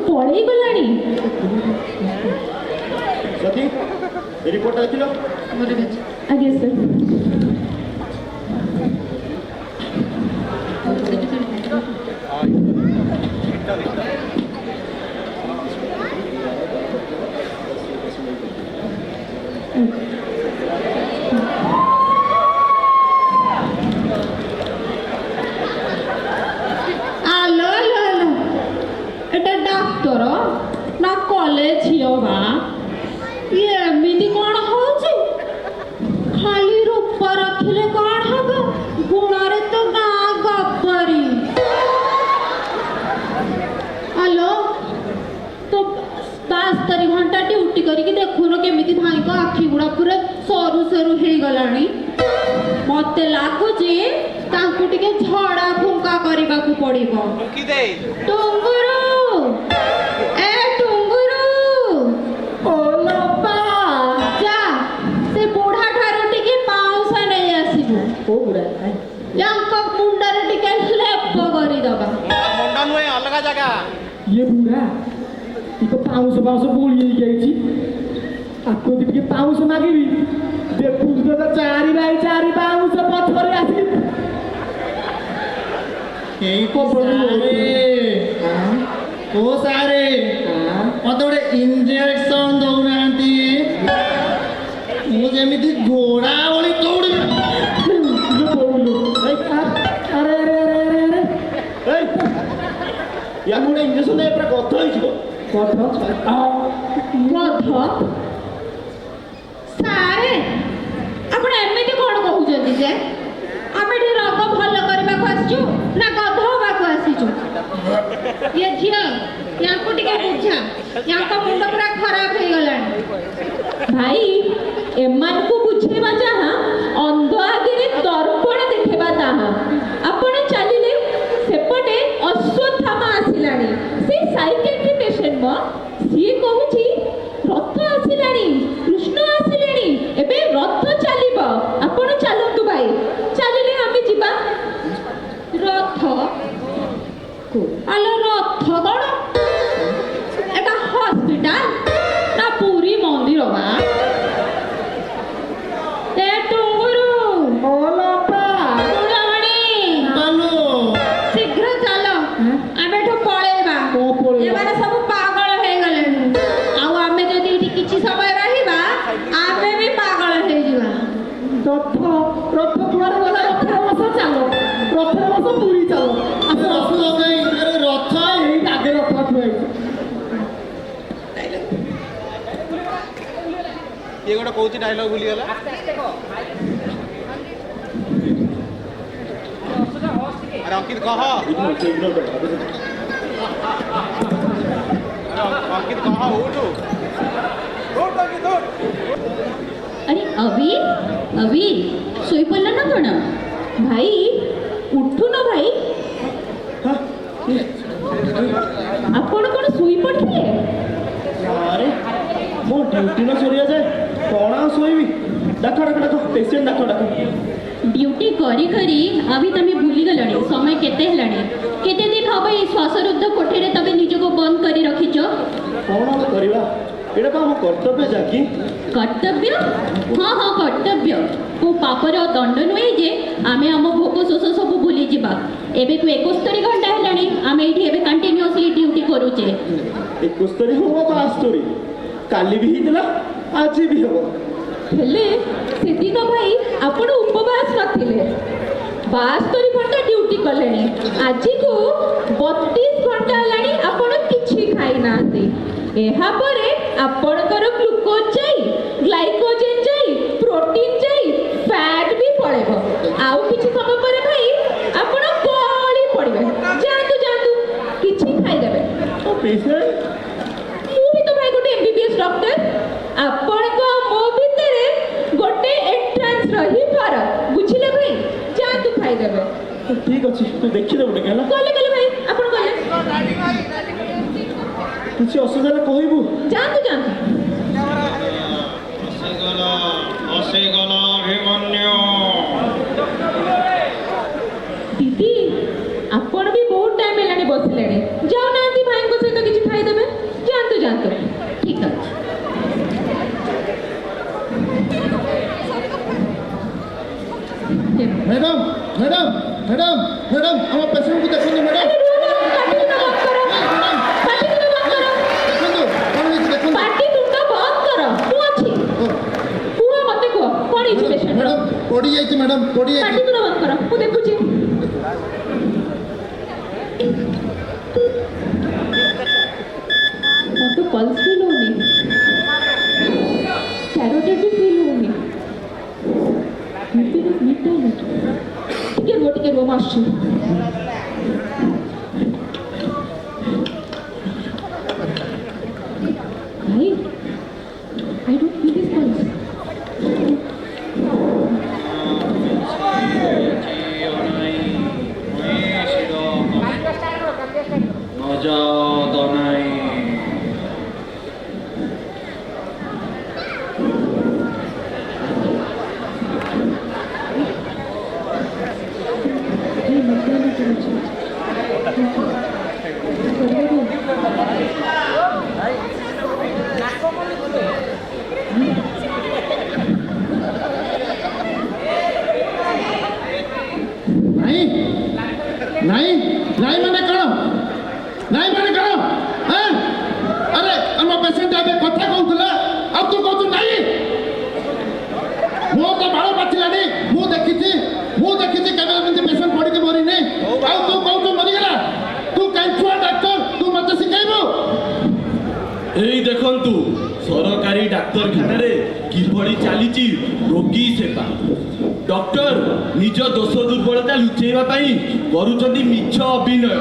ପଳେଇ ଗଲାଣି ସତୀ ଏ ରିପୋର୍ଟ ଦେଖିଲ ଆଜ୍ଞା ସାର୍ ଆଲୋ ଆଲୋ ଆଲୋ ଏଟା ଡାକ୍ତର ନା କଲେଜ ଝିଅ ବା ଇଏ ଏମିତି କ'ଣ ହଉଛି ଖାଲି ରୂପ ରଖିଲେ କ'ଣ ହବ ଗୁଣରେ ତ ଗାଁ ଗପରି ଆଲୋ ତ 72 ଘଣ୍ଟା ଡ୍ୟୁଟି କରିକି ଦେଖୁନ କେମିତି ଭାଇଙ୍କ ଆଖି ଗୁଡ଼ା ପୁରା ସରୁ ସରୁ ହେଇଗଲାଣି ମତେ ଲାଗୁଛି ତାଙ୍କୁ ଟିକେ ଝଡ଼ା ଫୁଙ୍କା କରିବାକୁ ପଡ଼ିବ মুখি দে ଟୁଙ୍ଗୁରୁ ଏ ଟୁଙ୍ଗୁରୁ ଓ ଲୋପା ଯା ସେ ବୁଢ଼ା ଠାରୁ ଟିକେ ପାଉଁଶ ନେଇ ଆସିବୁ କେଉଁ ବୁଢ଼ା ୟାଙ୍କ ମୁଣ୍ଡରେ ଟିକେ ଲେପ କରିଦବା মুন্ডা নুয়ে অলগা জায়গা ଇଏ ବୁଢ଼ା ଇକ ପାଉଁଶ ବୋଳି ହେଇକି ଆଇଛି ଆକୁ ଯଦି ଟିକେ ପାଉଁଶ ମାଗିବି ଦେଖୁଛୁ ତ 4 ବାଇ 4 ପାଉଁଶ ପଛରେ ଆସିକି ଏଇ ଓ ସାରେ ମତେ ଗୋଟେ ଇଞ୍ଜେକ୍ସନ ଦଉନାହାନ୍ତି ମୁଁ ଯେମିତି ଘୋଡ଼ା ଭଳି ଦୌଡ଼ିବି ଆରେ ଆରେ ଆରେ ଆରେ ଆରେ ଏଇ ୟାକୁ ଗୋଟେ ଇଞ୍ଜେକ୍ସନ ଦେଇ ପୁରା ଗଧ ହେଇଯିବ ପଥ ଗଧ ସାରେ ଆପଣ ଏମିତି କ'ଣ କହୁଛନ୍ତି ଯେ ଆମେ ଏଠି ରୋଗ ଭଲ କରିବାକୁ ଆସିଛୁ ନା ଗଧ ହବାକୁ ଆସିଛୁ ଇଏ ଝିଅ ୟାଙ୍କୁ ଟିକେ ବୁଝା ୟାଙ୍କ ମୁଣ୍ଡ ପୁରା ଖରାପ ହେଇଗଲାଣି ଭାଇ ଏମାନଙ୍କୁ ବୁଝେଇବା ଯାହା ଅନ୍ଧ ଆଗରେ ଦର୍ପଣ ଦେଖେଇବା ତାହା ଆପଣ ଚାଲିଲେ ସେପଟେ ଅଶ୍ୱତ୍ଥାମା ଆସିଲାଣି ସେ ସାଇକେଟ୍ରି ପେସେଣ୍ଟ ମ ସିଏ କହୁଛି ରଥ ଆସିଲାଣି କୃଷ୍ଣ ଆସିଲେଣି ଏବେ ରଥ ଚାଲିବ ଆପଣ ଚାଲନ୍ତୁ ଭାଇ ଚାଲିଲେ ଆମେ ଯିବା ରଥ ଆଲୋ ରଥ କ'ଣ ଏଟା ହସ୍ପିଟାଲ ନା ପୁରୀ ମନ୍ଦିର ବା ରଥ ରଥ କୁଆଡ଼େ ଗଲା? ରଥରେ ବସ ଚାଲ, ରଥରେ ବସ ପୁରୀ ଚାଲ। ଆସ ରଥ ଲଗାଇ ରଥ ଏଇ ଆଗେ ରଥ ଥୁଆ ହେଇଛି। କିଏ ଗୋଟେ କହୁଛି ଡାଇଲଗ ଭୁଲିଗଲା। ଆରେ ଅଙ୍କିତ କହ, ଅଙ୍କିତ କହ, ଉଠୁ। अरे अवीर अवीर सोई पड़ला ना कौन भाई उठू ना भाई आपण कौन सोई पड़ते ଆରେ ମୋ ଡ୍ୟୁଟି ନ ସରିଆ ଯାଏ କ'ଣ ଆଉ ଶୋଇବି? ଡାକ ପେସେଣ୍ଟ ଡାକ। ड्यूटी करी करी अभी तमे भूली गलणी समय केते हेलाणी केते दिन हबे ई श्वासरुद्ध कोठेरे तबे निजको बंद करी रखिचो କ'ଣ ଆଉ କରିବା? ଏଇଟା ତ ଆମ କର୍ତ୍ତବ୍ୟ ଯାକି। कर्तव्य हाँ हाँ कर्तव्य को पापर दंड नुहे जे आमे आम भोग शोष सब भूली जिबा एबे को 71 घंटा हेलाणी आमे एठी एबे कंटिन्यूअसली ड्यूटी करूचे 71 ହବ 72 କାଲି ବି ହେଇଥିଲା ଆଜି ବି ହବ। हेले सेदिन भाई आपण उपवास रखिले 72 घंटा ड्यूटी कलेनी आज को 32 घंटा हेलाणी आपण किछि खाई नांती एहा परे आपणकर ग्लूकोज चाहि ग्लाइकोजेन चाहि प्रोटीन चाहि फैट भी पड़ेबो आउ किछि समय परे भाई आपण गली पड़िबे जातु जातु किछि खाई देबे ତ ପେସେଣ୍ଟ मु भी तो भाई गोटे एमबीबीएस डॉक्टर आपण को मो भितरे गोटे एंट्रेंस रही फरक बुझिले भाई जातु खाई देबे ଠିକ ଅଛି ତୁ ଦେଖିଦେବୁ ଟିକେ ହେଲା। गले गले भाई आपण गले କିଛି ଅସୁବିଧା ହେଲେ କହିବୁ। जातु जातु दीदी आपण भी बहुत टाइम हेलानी बसले जाओ नांती भाई को सहित किछि खाई देबे जानतु जानतु ठीक अछि ମ୍ୟାଡ଼ାମ ମ୍ୟାଡ଼ାମ ମ୍ୟାଡ଼ାମ ମ୍ୟାଡ଼ାମ ଆମ ପେସେଣ୍ଟକୁ ଦେଖନ୍ତୁ ମ୍ୟାଡ଼ାମ। पाटी तुंड बंद करो ଦେଖନ୍ତୁ କ'ଣ ହେଇଛି ଦେଖନ୍ତୁ। पाटी तुंड बंद करो मु अछि पुआ मते को कोन इछि पेशेंट ମ୍ୟାଡ଼ାମ ପଡ଼ିଯାଇଛି ମ୍ୟାଡ଼ାମ ପଡ଼ିଯାଇଛି। पाटी तुंड बंद करो मु देखुछि तो पल्स फील होनी कैरोटेड भी फील होनी ଟିକେ ରୁହ ଆସୁଛି ଭାଇ I don't feel this pulse. ନାଇଁ ନାଇଁ ନାଇଁ ମାନେ କ'ଣ? ନାଇଁ ମାନେ କ'ଣ? ହଁ ଆରେ ଆମ ପେସେଣ୍ଟ ଏବେ କଥା କହୁଥିଲା ଆଉ ତୁ କହୁଛୁ ନାଇଁ? ମୋ ତ ବାଳ ପାଚିଲାନି ମୁଁ ଦେଖିଛି କେବେ ଏମିତି ପେସେଣ୍ଟ ପଡ଼ିକି ମରିନି ଆଉ ତୁ କହୁଛୁ ମରିଗଲା। ତୁ କାଇଁ ଛୁଆ ଡାକ୍ତର ତୁ ମୋତେ ଶିଖେଇବୁ? এই দেখন্তু সরকারি ডাক্তারখানারে কিভাবে চালিছি রোগী সেবা ডক্টর নিজ দোষ দুর্বলতা লুচাইবা পাই করুচন্তি মিছ অভিনয়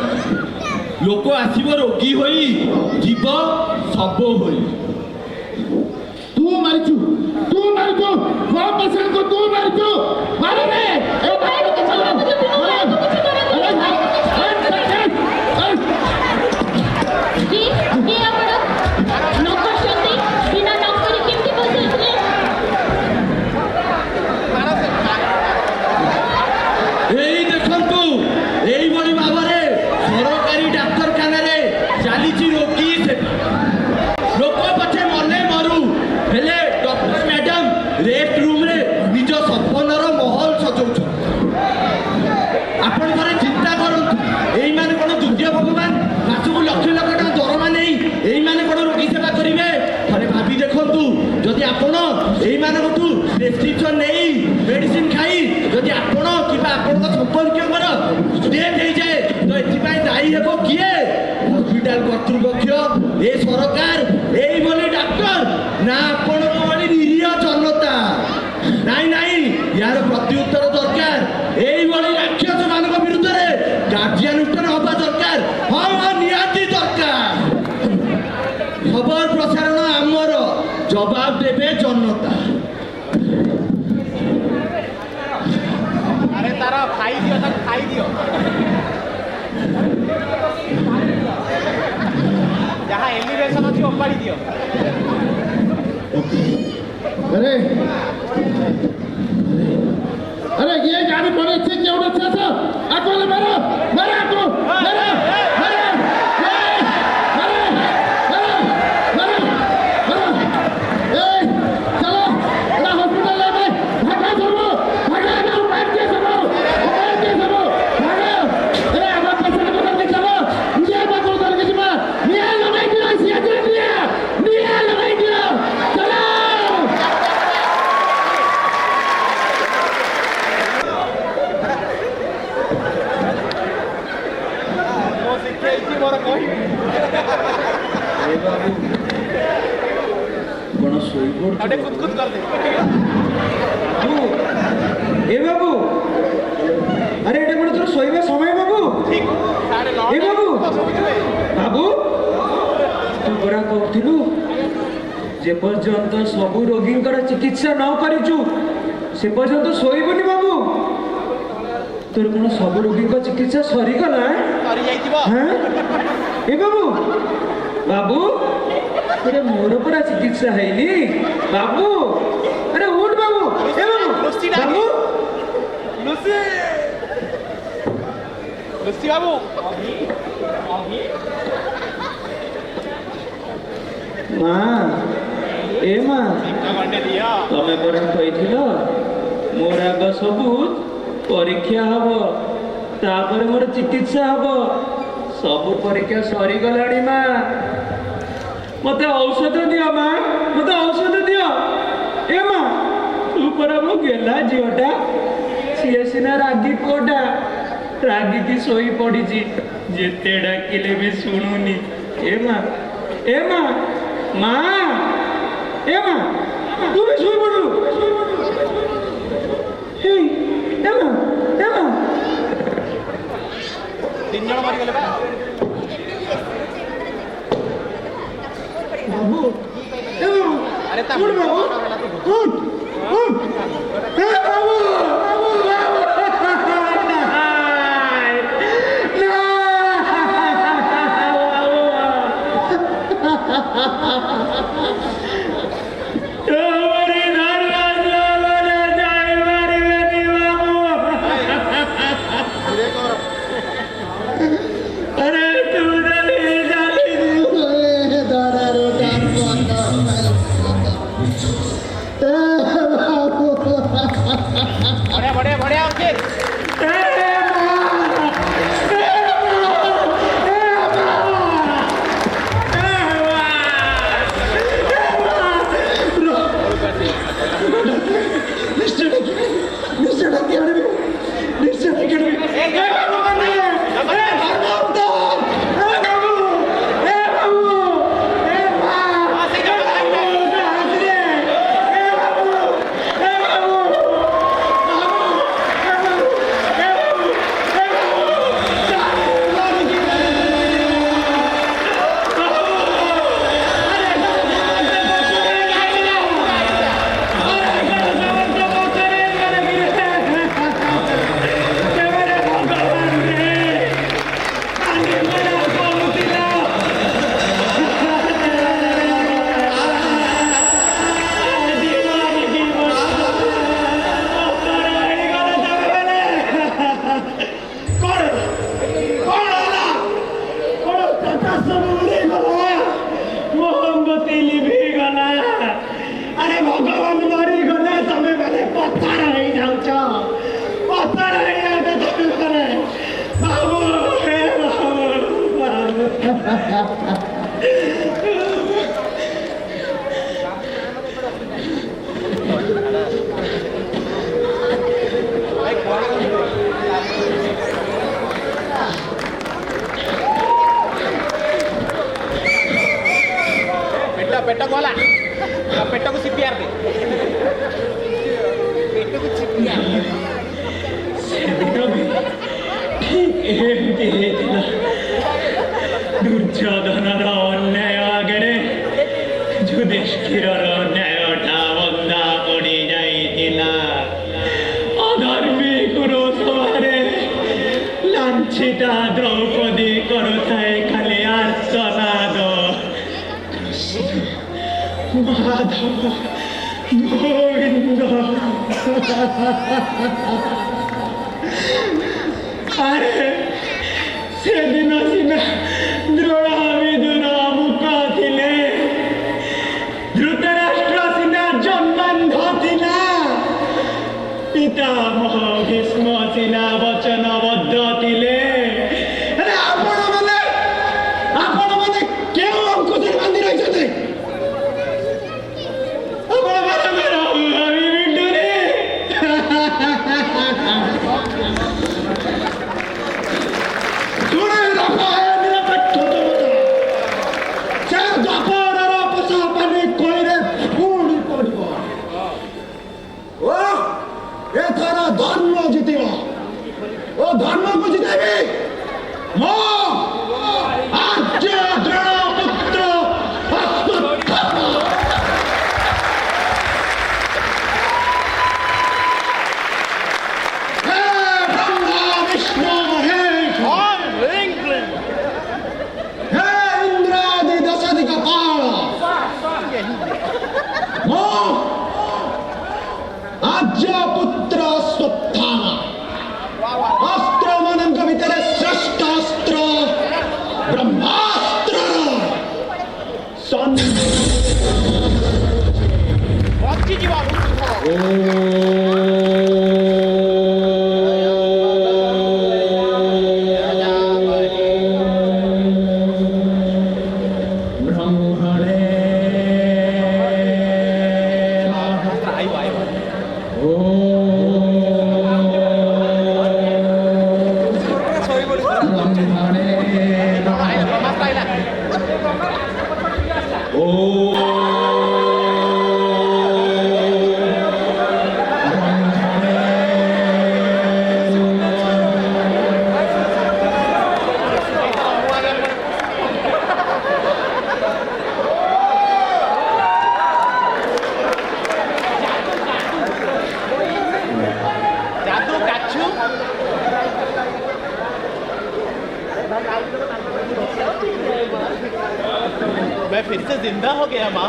লোক আসিব রোগী হই জীব সব হই ତୁ ମାରିଛୁ ମୋ ପେସେଣ୍ଟକୁ ତୁ ମାରିଛୁ ମାରୁନେ ଏ ଭାଇ କିଛି କରନ୍ତୁ ଯଦି ମୋ ଭାଇକୁ କିଛି କରନ୍ତୁ କି ଆପଣ ନ କରୁଛନ୍ତି ବିନା ନକରି କେମିତି ବସିଥିଲେ এই দেখন্তু এইভাবে ভাবে সরকারি ডাক্তারখানারে চালিছি রোগী সেবা লোক পছে মনে মরু হেলে ডক্টর ম্যাডাম রেস্ট রুমরে নিজ সপনর মহল সজাউছ আপন ঘরে চিন্তা করন্তু এই মানে কোন দুর্য ভগবান মাসুকু লক্ষ লক্ষ টাকা দরমা নেই এই মানে কোন রোগী সেবা করিবে থরে ভাবি দেখন্তু যদি আপন এইমানଙ୍କଠୁ ପ୍ରେସ୍କ୍ରିପସନ୍ ନେଇ ମେଡିସିନ ଖାଇ ଯଦି ଆପଣ କିମ୍ବା ଆପଣଙ୍କ ସମ୍ପର୍କୀୟଙ୍କର ଡେଥ୍ ହେଇଯାଏ ତ ଏଥିପାଇଁ ଦାୟୀ ହେବ କିଏ? ହସ୍ପିଟାଲ କର୍ତ୍ତୃପକ୍ଷ, ଏ ସରକାର, ଏଇଭଳି ଡାକ୍ତର, ନା ଆପଣଙ୍କ ଭଳି ନିରୀହ ଜନତା? ନାଇଁ ନାଇଁ, ୟାର ପ୍ରତ୍ୟୁତ୍ତର ଦରକାର। এইଭଳି ରାକ୍ଷସ ମାନଙ୍କ ବିରୁଦ୍ଧରେ କାର୍ଯ୍ୟାନୁଷ୍ଠାନ ହବା ଦରକାର। ହଁ ହଁ, ନିହାତି ଦରକାର। ଖବର ପ୍ରସାରଣ ଆମର, ଜବାବ ଦେବେ ଜନତା। ଆରେ ତାର ଖାଇଦିଅ, ତାକୁ ଖାଇଦିଅ। ଯାହା ଏଲିଭେସନ ଅଛି ଓପାଡ଼ି ଦିଅ। अरे अरे ये गाड़ी पड़े थे क्या उड़ा था आको ले मारो मारो आको मारो मारो चलो ना हॉस्पिटल ले गए भागा सबो भागा ना उपाय के सबो भागा ए आमा पेशेंट को करके चलो ये बात को करके जिमा निया लगाई दियो सिया निया लगाई दियो चलो ମୋ ଶିଖେଇଛି ମୋର କହି। କ'ଣ ଶୋଇପଡ଼ୁଛୁ? ଆଉ ଟିକେ କୁତକୁତ କରିଦେ। ବାବୁ, ଏ ବାବୁ, ଆରେ ଏଇଟା କ'ଣ ତୋର ଶୋଇବା ସମୟ ବାବୁ? ଠିକ ସାଢ଼େ ନଅ ଏ ବାବୁ, ଶୋଇଥିବେ। ବାବୁ, ତୁ ପରା କହୁଥିଲୁ ଯେ ପର୍ଯ୍ୟନ୍ତ ସବୁ ରୋଗୀଙ୍କର ଚିକିତ୍ସା ନ କରିଛୁ ସେ ପର୍ଯ୍ୟନ୍ତ ଶୋଇବୁନି ବାବୁ। ତୋର କ'ଣ ସବୁ ରୋଗୀଙ୍କ ଚିକିତ୍ସା ସରିଗଲା? ସରିଯାଇଥିବ। হ্যাঁ এ বাবু বাবু আরে মোর পরা চিকিৎসা হয়নি বাবু। আরে উঠ বাবু, এ বাবু বাবু লুসি লুসি বাবু মা এ মা ଗଣ୍ଡେ ଦିଅ। ତମେ ପରା କହିଥିଲ ମୋର ଆଗ ସବୁ ପରୀକ୍ଷା ହବ, ତାପରେ ମୋର ଚିକିତ୍ସା ହବ। ସବୁ ପରୀକ୍ଷା ସରିଗଲାଣି ମା। ମତେ ଔଷଧ ଦିଅ ମା, ମତେ ଔଷଧ ଦିଅ। ଏ ମା, ତୁ ପରା ମୋ ଗେଲା ଝିଅଟା, ସିଏ ସିନା ରାଗି ପୁଅଟା, ରାଗିକି ଶୋଇ ପଡ଼ିଛି, ଯେତେ ଡାକିଲେ ବି ଶୁଣୁନି। ଏ ମା ମା ଏ ମା, ତୁ ବି ଶୋଇ ପଡ଼ିଲୁ। ହେଇ ଏ ମା ତିନି ଜଣ ମରିଗଲେ ବା। ବାବୁ ଏ ବାବୁ, ଆରେ ତା ଉଠ ବାବୁ, ଉଠ ଉଠ। ଏ ବାବୁ ବାବୁ ବାବୁ, ନାଇଁ, তোমারি দরওয়াজা বলে যাই পারিবেনি বাবু। আরে তুই জানি ବଢିଆ ବଢିଆ ବଢିଆ ଅଛି। ପେଟକୁ ଚିପିଆ ସେଦିନ ବି ଠିକ୍ ଏମିତି ହେଇଥିଲା। ଦୁର୍ଯ୍ୟୋଧନର ଅନ୍ୟାୟ ଆଗରେ ଯୁଧିଷ୍ଠିରର ନ୍ୟାୟଟା ବନ୍ଧା ପଡ଼ି ଯାଇଥିଲା। ଅଧର୍ମୀ କୁରୁସଭାରେ ଲାଞ୍ଛିତା ଦ୍ରୌପଦୀ କରୁଥାଏ ଖାଲି ଆର୍ତ୍ତନାଦ। କୃଷ୍ଣ, ମାଧବ, ଗୋବିନ୍ଦ ଆରେ ସେଦିନ ସିନା ଦ୍ରୋଣ ବିଦୁର ମୁଖ ଥିଲେ, ଧୃତରାଷ୍ଟ୍ର ସିନା ଜନ୍ମାନ୍ଧ ଥିଲା, ପିତାମହ ଭୀଷ୍ମ ସିନା ବଚନବଦ୍ଧ ଥିଲେ। ଆରେ ଆପଣମାନେ କେଉଁ ଅଙ୍କୁଶରେ ବାନ୍ଧି ରହିଛନ୍ତି? ଆପଣମାନଙ୍କର ଭାବି ବିଣ୍ଡୁରେ ଶୁଣେ ନିରପେକ୍ଷ ଦେବତା, ସେ ଦ୍ୱାପରର ପୋଷା ପାନି କଳିରେ ପୁଣି ପଡ଼ିବ। ଓ ଏଥର ଧର୍ମ ଜିତିବ। ଓ ଧର୍ମକୁ ଜିତେଇବି ମୋ ଆର୍ଯ୍ୟ ଦ୍ରୋଣପୁତ୍ର ଅଶ୍ୱତ୍ଥାମ। ହେ ବ୍ରହ୍ମା ବିଷ୍ଣୁ ମହେଶ, ହେ ଇନ୍ଦ୍ରାଦି ଦଶାଧିକ କାଳ, ମୋ ଆର୍ଯ୍ୟ ପୁତ୍ର ଅଶ୍ୱତ୍ଥାମ ଅସ୍ତ୍ର ମାନଙ୍କ ଭିତରେ ଶ୍ରେଷ୍ଠ ଅସ୍ତ୍ର ବ୍ରହ୍ମାସ୍ତ୍ର ବ୍ରହ୍ମଣେ जादू काछू मैं फिर से जिंदा हो गया माँ।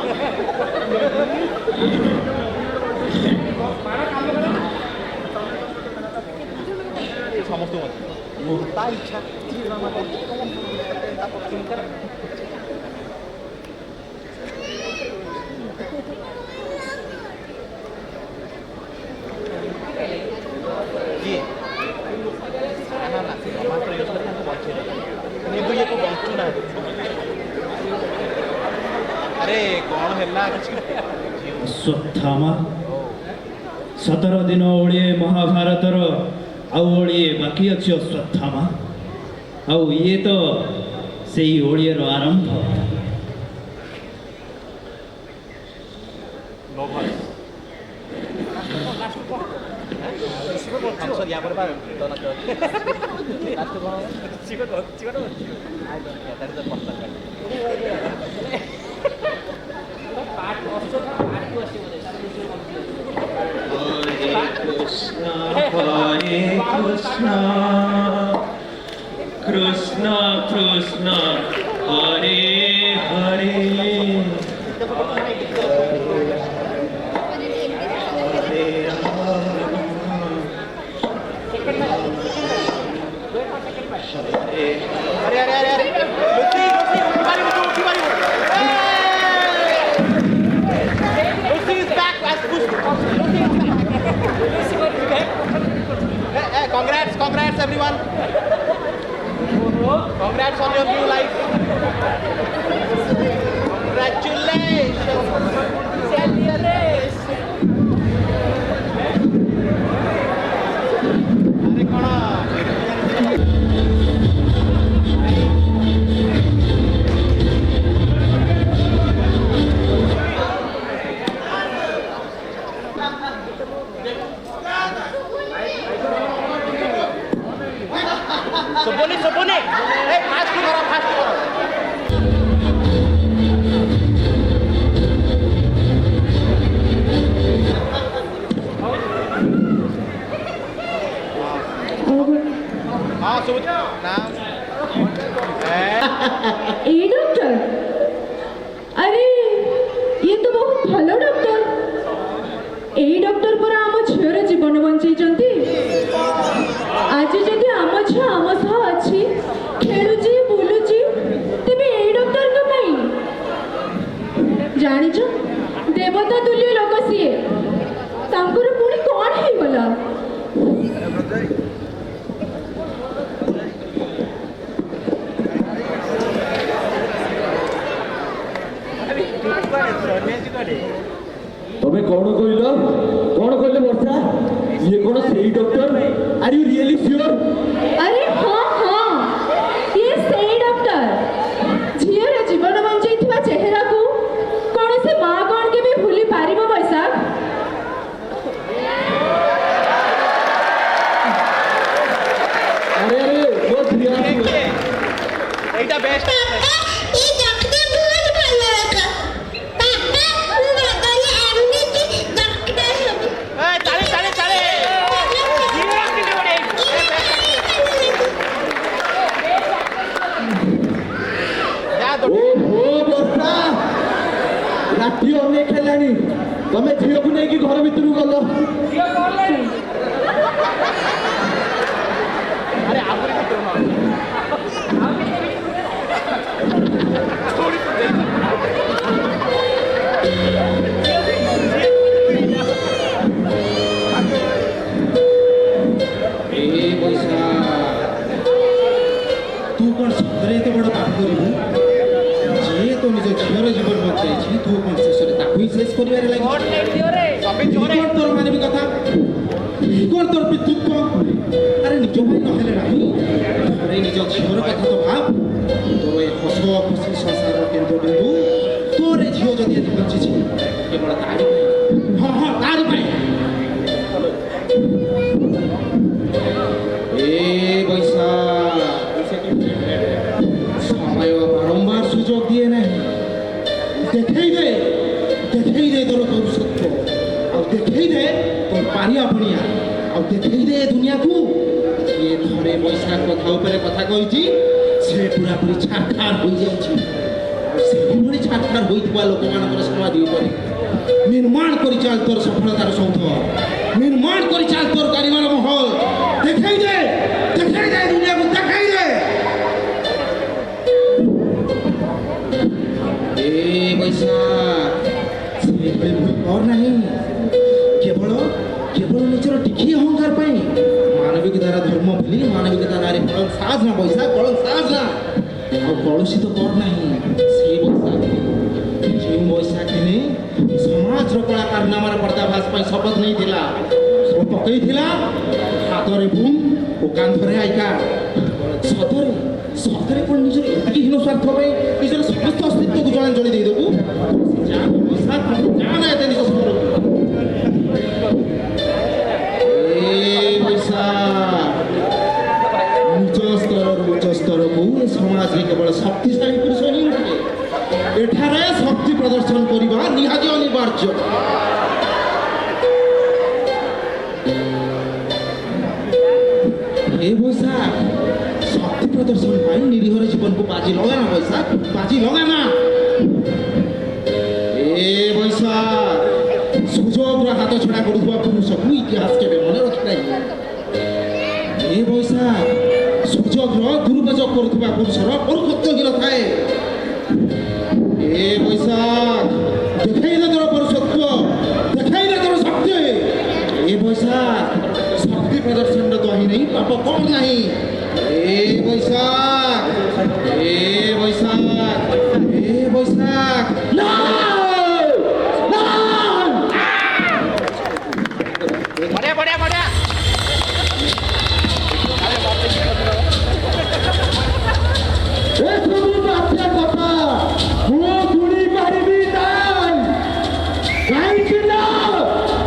समस्त ता इच्छा ये ना ना से मात्र यूज करके हमको बचे नहीं ये को बचू ना। अरे कौन है ଅଶ୍ୱତ୍ଥାମା, 17 ଦିନ ଓଳିଏ ମହାଭାରତର ଆଉ ଓଳିଏ ବାକି ଅଛି ଅଶ୍ୱତ୍ଥାମା। ଆଉ ଇଏ ତ ସେଇ ଓଳିଏର ଆରମ୍ଭ। नो भाई हम सर यहाँ पर तो ना लास्ट कौन chicken chicken I don't care that is the person part also part two अच्छी Hare Krishna, Krishna Krishna, Hare Hare, अरे अरे अरे अरे लुसी लुसी उठी मारी Lucy is back as push hey congrats everyone, congrats on your new life, congratulations, celebrations। अरे कौन নে এই ফাস্ট করো हाँ सुबह नाम ए डॉक्टर, अरे ये तो बहुत भलो डॉक्टर। ए डॉक्टर पर आम झीर जीवन बंचाई। आज जदि आम झील आम सह अच्छी खेलुची बुलुची तेबे ए डॉक्टर को नहीं जानिछ देवता तुल्य लोक सीए तांकर पुणी कौन है गला। तमें कौन कहल वर्षा ये कौन से doctor R you really sure अरे हाँ हाँ ये सही डॉक्टर झीर जीवन बंचाई चेहरा को कौन से माँ कौन के भी भूली पारिबो बैसाख। अरे अरे वो এইটা বেস্ট চালে চালে চালে ओहो वर्षा राति अनेक हेलानी तमें झील को लेकिन घर भीतर गल আরে আপনি তো तू कौन सतरे तो बड़ पाप करू जे तो निज झीर जीवन बचाई तू कौन शेष ताकू शेष कर সবে জোরে तोर मानवी कथा कौन तोर पितृत्व अरे निज भाई नहेले राही अरे निज झीर कथा तो भाव तोर ए हस खुशी संसार केंद्र बिंदु तोर ए झील जदि एति बंची केवल तारी हाँ हाँ तारी पाई ए बैसा समय बारंबार सुजोग दिए नहीं देखे दे तोर भविष्य और देखे दे तोर पारिया पड़िया और देखे दे दुनिया को ये थोड़े पैसा कथा ऊपर कथा कही से पूरा पूरी छाड़खाड़ हो जाए से भली छाड़खाड़ होता लोक मान समाधि निर्माण कर चल तोर सफलतार सौध निर्माण कर चल तोर कारीगर महल देखे दे दुनिया को देखे दे ए पैसा से भूल और नहीं केवल केवल निजर टिकी अहंकार पाई मानविकतार धर्म भूली मानविकता नारी कलम साज ना पैसा कलम साज ना और कलुषित कर नहीं से पैसा जो पैसा किने समाज कलाकार नामार पर्दाभास पाई शपथ नहीं थिला सब पकई थिला हातरे बुम ओ कांधरे आइका सतरे सतरे कोन निजर एतिकी हीन स्वार्थ पाई निजर समस्त अस्तित्व को जणान जणी दे देबू जा पैसा जाना एते निज सफर ए पैसा उच्च स्तर को समाज में केवल शक्तिशाली पुरुष ही उठे एठारे शक्ति प्रदर्शन करवा निहाती अनिवार्य ए पैसा शक्ति प्रदर्शन पाई निरीहर जीवन को बाजी लगाना पैसा बाजी लगाना ए पैसा सुजोग हाथ छड़ा करुवा पुरुष को इतिहास के मन रखी नहीं ए पैसा सुजोग दुरुपयोग करुवा पुरुषर परखत्वहीन थाए ए पैसा देखाइले तोर पुरुषत्व देखाइले तोर शक्ति ए पैसा शक्ति प्रदर्शन दही नहीं पाप कम नहीं ए पैसा ए पैसा ए पैसा বড়িয়া বড়িয়া বড়িয়া ए प्रभु बात्या कथा मो गुणी पारिबी नाई काई ना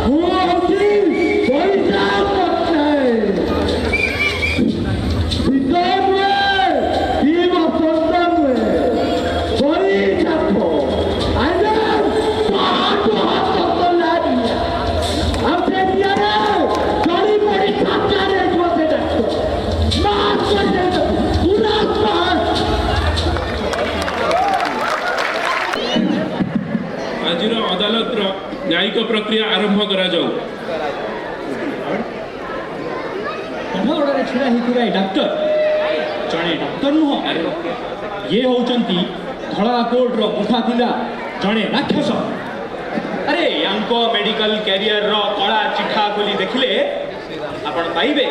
मो होची पैसा पत्ते विक्रम रे କରାଯାଉ। କଠଗଡ଼ାରେ ଛିଡ଼ା ହେଇଥିବା ଏ ଡାକ୍ତର ଜଣେ ଡାକ୍ତର ନୁହଁ, ଇଏ ହଉଛନ୍ତି ଧଳା କୋଟର ମୁଖା ଥିଲା ଜଣେ ରାକ୍ଷସ। ଆରେ ୟାଙ୍କ ମେଡିକାଲ କ୍ୟାରିୟରର କଳା ଚିଠା ଖୋଲି ଦେଖିଲେ ଆପଣ ପାଇବେ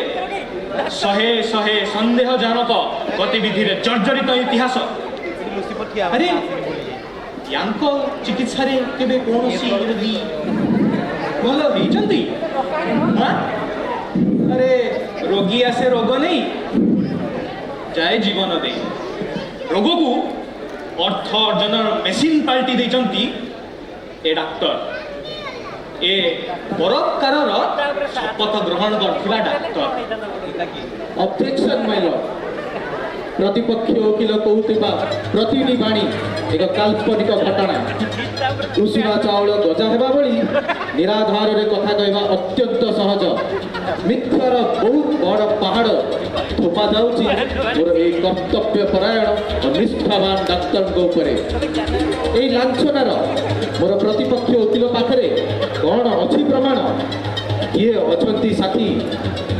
ଶହେ ଶହେ ସନ୍ଦେହଜନକ ଗତିବିଧିରେ ଜର୍ଜରିତ ଇତିହାସ। ଆରେ ୟାଙ୍କ ଚିକିତ୍ସାରେ କେବେ କୌଣସି ରୋଗୀ ଭଲ ହେଇଛନ୍ତି? ଆରେ ରୋଗୀ ଆସେ ରୋଗ ନେଇ, ଯାଏ ଜୀବନ ଦେଇ। ରୋଗକୁ ଅର୍ଥ ଅର୍ଜନର ମେସିନ୍ ପାଲଟି ଦେଇଛନ୍ତି ଏ ଡାକ୍ତର। ଏ ପରୋପକାରର ଶପଥ ଗ୍ରହଣ କରିଥିଲା ଡାକ୍ତର। ଅବଜେକ୍ସନ ମାଇ ଲର୍ଡ, ପ୍ରତିପକ୍ଷ ଓକିଲ କହୁଥିବା ପ୍ରତିଟି ବାଣୀ ଏକ କାଳ୍ପନିକ ଘଟଣା। ଉଷୁନା ଚାଉଳ ଗଜା ହେବା ଭଳି ନିରାଧାରରେ କଥା କହିବା ଅତ୍ୟନ୍ତ ସହଜ। ମିଥ୍ୟାର ବହୁତ ବଡ଼ ପାହାଡ଼ ଥୋପା ଯାଉଛି ମୋର ଏହି କର୍ତ୍ତବ୍ୟ ପରାୟଣ ଓ ନିଷ୍ଠାବାନ ଡାକ୍ତରଙ୍କ ଉପରେ। ଏହି ଲାଞ୍ଛନାର ମୋର ପ୍ରତିପକ୍ଷ ଓକିଲ ପାଖରେ କ'ଣ ଅଛି ପ୍ରମାଣ? କିଏ ଅଛନ୍ତି ସାକ୍ଷୀ?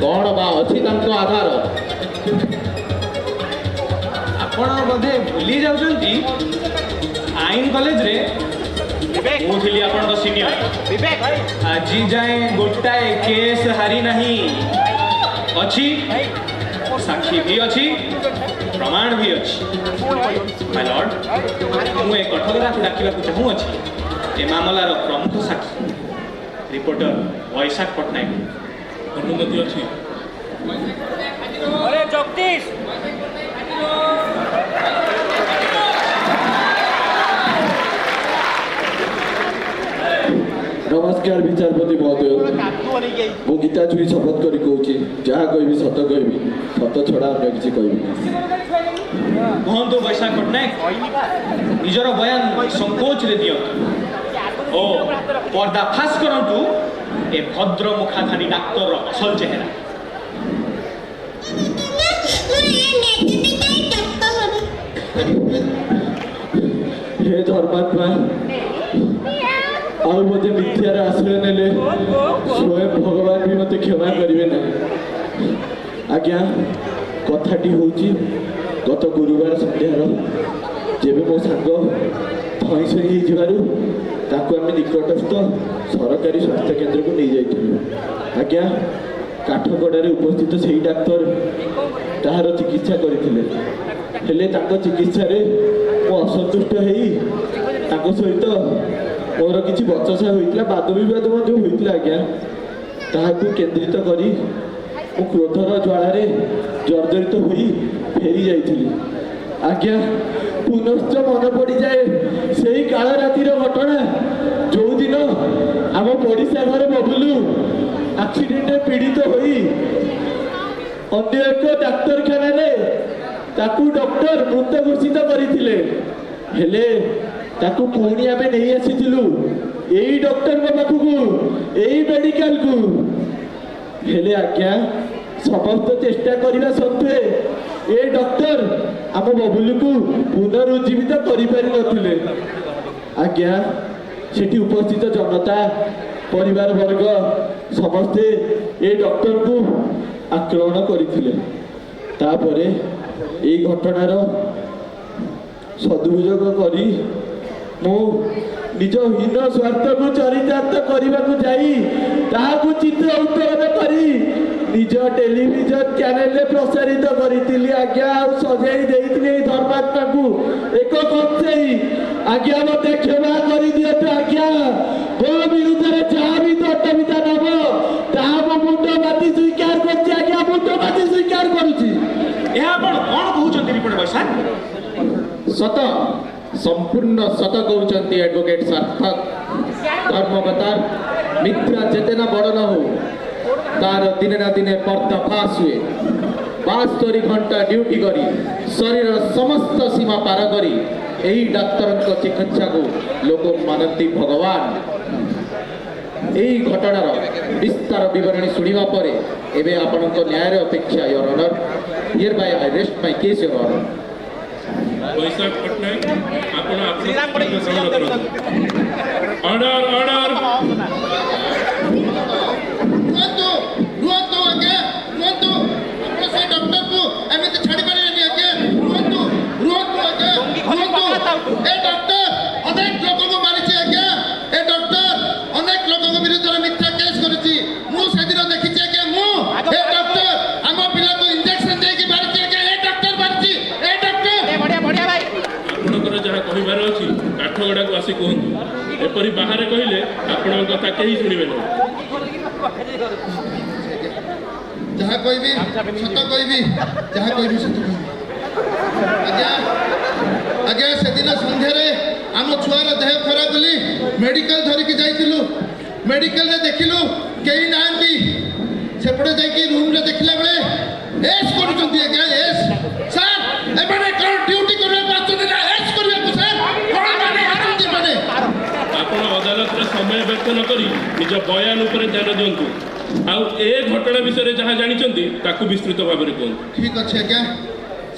କ'ଣ ବା ଅଛି ତାଙ୍କ ଆଧାର? ଆପଣ ବୋଧେ ଭୁଲି ଯାଉଛନ୍ତି ଆଇନ କଲେଜରେ ମୁଁ ଥିଲି ଆପଣଙ୍କ ସିନିୟର। ଆଜି ଯାଏଁ ଗୋଟାଏ କେସ୍ ହାରି ନାହିଁ। ଅଛି, ସାକ୍ଷୀ ବି ଅଛି, ପ୍ରମାଣ ବି ଅଛି। ମାଇ ଲର୍ଡ, ମୁଁ ଏ କଠଗଡ଼ାକୁ ଡାକିବାକୁ ଚାହୁଁଅଛି ଏ ମାମଲାର ପ୍ରମୁଖ ସାକ୍ଷୀ ରିପୋର୍ଟର ବୈଶାଖ ପଟ୍ଟନାୟକ। ଅନୁମତି ଅଛି? नमस्कार विचारपति महोदय, मु गीता छुई शपथ करी कहूँ जहाँ कहबी सत कहबी, सत छड़ा अन्य किसी कहबी। कहतु वैशाख पट्टनायक, निजर बयान संकोच रे दियो ओ पर्दाफाश करंतु ए भद्र मुखाधारी डाक्तर असल चेहरा। हे धर्मात्मा, ଆଉ ମୋତେ ମିଥ୍ୟାର ଆଶ୍ରୟ ନେଲେ ସ୍ୱୟଂ ଭଗବାନ ବି ମୋତେ କ୍ଷମା କରିବେ ନାହିଁ। ଆଜ୍ଞା, କଥାଟି ହେଉଛି ଗତ ଗୁରୁବାର ସନ୍ଧ୍ୟାର, ଯେବେ ମୋ ସାଙ୍ଗ ଧଇଁ ସଇଁ ହେଇଯିବାରୁ ତାକୁ ଆମେ ନିକଟସ୍ଥ ସରକାରୀ ସ୍ୱାସ୍ଥ୍ୟ କେନ୍ଦ୍ରକୁ ନେଇଯାଇଥିଲୁ। ଆଜ୍ଞା, କାଠଗଡ଼ାରେ ଉପସ୍ଥିତ ସେହି ଡାକ୍ତର ତାହାର ଚିକିତ୍ସା କରିଥିଲେ, ହେଲେ ତାଙ୍କ ଚିକିତ୍ସାରେ ମୁଁ ଅସନ୍ତୁଷ୍ଟ ହେଇ ତାଙ୍କ ସହିତ ମୋର କିଛି ବଚସା ହୋଇଥିଲା, ବାଦ ବିବାଦ ମଧ୍ୟ ହୋଇଥିଲା। ଆଜ୍ଞା, ତାହାକୁ କେନ୍ଦ୍ରିତ କରି ମୁଁ କ୍ରୋଧର ଜ୍ୱାଳାରେ ଜର୍ଜରିତ ହୋଇ ଫେରି ଯାଇଥିଲି। ଆଜ୍ଞା, ପୁନଶ୍ଚ ମନେ ପଡ଼ିଯାଏ ସେହି କାଳ ରାତିର ଘଟଣା, ଯେଉଁଦିନ ଆମ ପଡ଼ିଶା ଘର ବବୁଲୁ ଆକ୍ସିଡେଣ୍ଟରେ ପୀଡ଼ିତ ହୋଇ ଅନ୍ୟ ଏକ ଡାକ୍ତରଖାନାରେ ତାକୁ ଡକ୍ଟର ମୃତ ଘୋଷିତ କରିଥିଲେ। ହେଲେ ତାକୁ ପୁଣି ଆମେ ନେଇ ଆସିଥିଲୁ ଏଇ ଡକ୍ଟରଙ୍କ ପାଖକୁ, ଏଇ ମେଡିକାଲକୁ। ହେଲେ ଆଜ୍ଞା, ସମସ୍ତ ଚେଷ୍ଟା କରିବା ସତ୍ତ୍ୱେ ଏ ଡକ୍ଟର ଆମ ବବୁଲୁକୁ ପୁନରୁଜ୍ଜୀବିତ କରିପାରିନଥିଲେ। ଆଜ୍ଞା, ସେଠି ଉପସ୍ଥିତ ଜନତା, ପରିବାର ବର୍ଗ ସମସ୍ତେ ଏ ଡକ୍ଟରକୁ ଆକ୍ରମଣ କରିଥିଲେ। ତାପରେ ଏଇ ଘଟଣାର ସଦୁପଯୋଗ କରି ମୁଁ ନିଜ ହୀନ ସ୍ୱାର୍ଥକୁ ଚରିତାର୍ଥ କରିବାକୁ ଯାଇ ତାହାକୁ ଚିତ୍ର ଉତ୍ତୋଳନ କରି ନିଜ ଟେଲିଭିଜନ ଚ୍ୟାନେଲରେ ପ୍ରସାରିତ କରିଥିଲି। ଆଜ୍ଞା, ଆଉ ସଜାଇ ଦେଇଥିଲି ଏଇ ଧର୍ମାତ୍ମାକୁ ଏକ କଞ୍ଚେଇ। ଆଜ୍ଞା, ମୋତେ କ୍ଷମା କରିଦିଅନ୍ତୁ। ଆଜ୍ଞା, ମୋ ବିରୁଦ୍ଧରେ ଯାହା ବି ଦଣ୍ଡବିଧା ନେବ ତାହା ମୁଁ ମୁଣ୍ଡ ବାତି ସ୍ୱୀକାର କରୁଛି। ଆଜ୍ଞା, ମୁଣ୍ଡ ବାତି ସ୍ୱୀକାର କରୁଛି। ଏହା ଆପଣ କ'ଣ କହୁଛନ୍ତି ରିପୋର୍ଟ ବୈଶାଖ? ସତ, ସମ୍ପୂର୍ଣ୍ଣ ସତ କହୁଛନ୍ତି ଆଡଭୋକେଟ ସାର୍ଥକ। ଧର୍ମବତାର ମିଥ୍ୟା ଯେତେ ନା ବଡ଼ ନ ହଉ, ତାର ଦିନେ ନା ଦିନେ ପର୍ଦ୍ଦାଫାଶ ହୁଏ। 72 ଘଣ୍ଟା ଡ୍ୟୁଟି କରି ଶରୀରର ସମସ୍ତ ସୀମା ପାର କରି ଏହି ଡାକ୍ତରଙ୍କ ଚିକିତ୍ସାକୁ ଲୋକ ମାନନ୍ତି ଭଗବାନ। ଏହି ଘଟଣାର ବିସ୍ତାର ବିବରଣୀ ଶୁଣିବା ପରେ ଏବେ ଆପଣଙ୍କ ନ୍ୟାୟର ଅପେକ୍ଷା your honour. Hereby I rest my case your honour. Vaishakh Pattnaik आपण आपण ग्रहण करू। ऑर्डर ऑर्डर କୁହନ୍ତୁ ଏପରି ବାହାରେ କହିଲେ ଆପଣଙ୍କ କଥା କେହି ଶୁଣିବେ ନାହିଁ। ଯାହା କହିବି ସତ କହିବି, ଯାହା କହିବି ସତ କହିବି। ଆଜ୍ଞା ଆଜ୍ଞା ସେଦିନ ସନ୍ଧ୍ୟାରେ ଆମ ଛୁଆର ଦେହ ଖରାପ ବୋଲି ମେଡିକାଲ ଧରିକି ଯାଇଥିଲୁ। ମେଡିକାଲରେ ଦେଖିଲୁ କେହି ନାହାନ୍ତି। ସେପଟେ ଯାଇକି ରୁମରେ ଦେଖିଲା ବେଳେ ଏସ୍ କରୁଛନ୍ତି। ଆଜ୍ଞା ଏସ୍ ସାର୍ ଏମାନେ କ'ଣ ଡ୍ୟୁଟି କରିବାକୁ ଆସୁଛନ୍ତି ନା ଏସ୍ କରିବାକୁ ସାର୍? କ'ଣ ମାନେ ଆସୁଛନ୍ତି ଏମାନେ? ଆପଣ ଅଦାଲତରେ ସମୟ ବ୍ୟର୍ଥ ନ କରି ନିଜ ବୟାନ ଉପରେ ଧ୍ୟାନ ଦିଅନ୍ତୁ। ଆଉ ଏ ଘଟଣା ବିଷୟରେ ଯାହା ଜାଣିଛନ୍ତି ତାକୁ ବିସ୍ତୃତ ଭାବରେ କୁହନ୍ତୁ। ଠିକ୍ ଅଛି ଆଜ୍ଞା।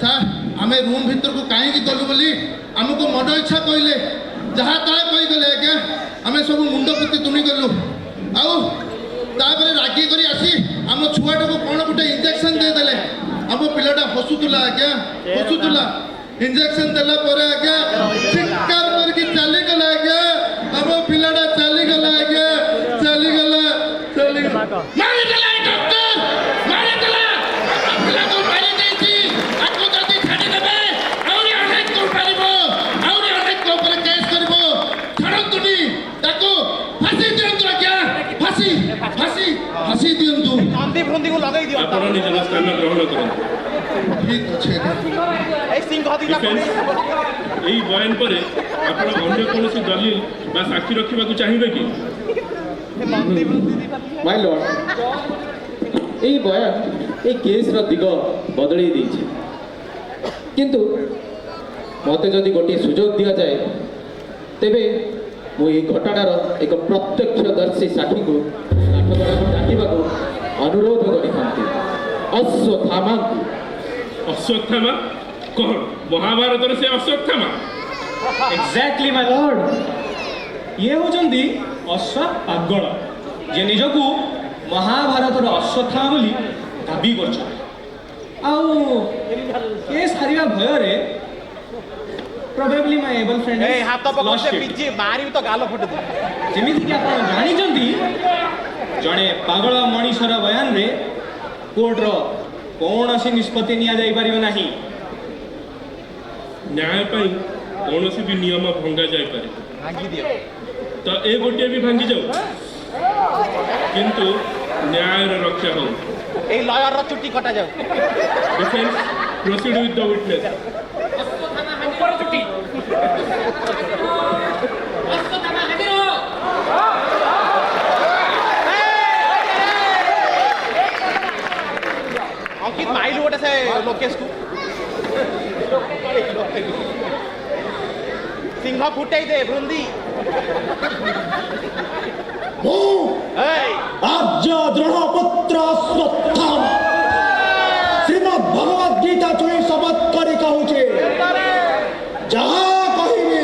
ସାର୍ ଆମେ ରୁମ୍ ଭିତରକୁ କାହିଁକି ଗଲୁ ବୋଲି ଆମକୁ ମନ ଇଚ୍ଛା କହିଲେ, ଯାହା ତାହା କହିଗଲେ ଆଜ୍ଞା। ଆମେ ସବୁ ମୁଣ୍ଡ ପୋତି ତୁନି ଗଲୁ। ଆଉ ତାପରେ ରାଗି କରି ଆସି ଆମ ଛୁଆଟାକୁ କ'ଣ ଗୋଟେ ଇଞ୍ଜେକ୍ସନ ଦେଇଦେଲେ। ଆମ ପିଲାଟା ହସୁଥିଲା ଆଜ୍ଞା, ହସୁଥିଲା। ଇଞ୍ଜେକ୍ସନ ଦେଲା ପରେ ଆଜ୍ଞା ଚିତ୍କାର କରିକି ଚାଲିଗଲା ଆଜ୍ଞା। ଆମ ପିଲାଟା ଚାଲିଗଲା ଆଜ୍ଞା, ଚାଲିଗଲା ଚାଲିଗଲା। ମାରିଦେଲା ଏ ଡକ୍ଟର, ମାରିଦେଲା। ପିଲାକୁ ମାରି ଦେଇଛି। ଆକୁ ଯଦି ଛାଡ଼ିଦେବେ ଆହୁରି ଅନେକ କରିପାରିବ, ଆହୁରି ଅନେକ ଉପରେ କେସ୍ କରିବ। ଛାଡ଼ନ୍ତୁନି ତାକୁ, ଫାଶୀ ଦିଅନ୍ତୁ ଆଜ୍ଞା, ଫାଶୀ ଫାଶୀ ଫାଶୀ ଦିଅନ୍ତୁ। ନନ୍ଦୀ ଫନ୍ଦିକୁ ଲଗେଇ ଦିଅ। ଆପଣ ନିଜର ସ୍ଥାନ ଗ୍ରହଣ କରନ୍ତୁ। ଠିକ୍ ଅଛି ଆଜ୍ଞା। ଏଇ ସିଂହ ଡିଫେନ୍ସ ଏହି ବୟାନ ପରେ ଆପଣ ଅନ୍ୟ କୌଣସି ଦଲିଲ ବା ସାକ୍ଷୀ ରଖିବାକୁ ଚାହିଁବେ କି? ମାଇ ଲର୍ଡ, ଏହି ବୟାନ এই କେସ୍ର ଦିଗ ବଦଳେଇ ଦେଇଛି। କିନ୍ତୁ ମୋତେ ଯଦି ଗୋଟିଏ ସୁଯୋଗ ଦିଆଯାଏ ତେବେ ମୁଁ ଏହି ଘଟଣାର ଏକ ପ୍ରତ୍ୟକ୍ଷଦର୍ଶୀ ସାକ୍ଷୀକୁ କାଠଗଡ଼ାକୁ ଡାକିବାକୁ ଅନୁରୋଧ କରିଥାନ୍ତି। ଅଶ୍ୱତ୍ଥାମାଙ୍କୁ। ଅଶ୍ୱତ୍ଥାମା? କ'ଣ ମହାଭାରତର ସେ ଅଶ୍ୱତ୍ଥାମା? ଏକ୍ଜାକ୍ଟଲି ମାଇ ଲର୍ଡ, ଇଏ ହେଉଛନ୍ତି ଅଶ୍ୱ ପାଗଳ, ଯେ ନିଜକୁ ମହାଭାରତର ଅଶ୍ୱତ୍ଥାମା ବୋଲି ଦାବି କରୁଛନ୍ତି। ଆଉ କେସ୍ ହାରିବା ଭୟରେ probably my able friend ଏଇ ହାତ lost ପକଉଛେ it। ପିଜି ମାରିବି ତ ଗାଲ ଫଟେଇଦେବି। ଯେମିତିକି ଆପଣ ଜାଣିଛନ୍ତି ଜଣେ ପାଗଳ ମଣିଷର ବୟାନରେ କୋର୍ଟର କୌଣସି ନିଷ୍ପତ୍ତି ନିଆଯାଇପାରିବ ନାହିଁ। ନ୍ୟାୟ ପାଇଁ କୌଣସି ବି ନିୟମ ଭଙ୍ଗା ଯାଇପାରେ, ଭାଙ୍ଗି ଦିଅ। ତ ଏ ଗୋଟିଏ ବି ଭାଙ୍ଗି ଯାଉ, କିନ୍ତୁ ନ୍ୟାୟର ରକ୍ଷା ହଉ। ଏଇ ଲୟରର ଚୁଟି କଟା ଯାଉ। Defense, proceed with the witness. अंकित माइलू गोटे से लोकेश को सिंह फुटे दे बृंदी आज्ञा दृढ़पत्र अश्वत्थामा श्रीमद भगवद गीता चुई शपथ करी कहूचे जहा कहिबे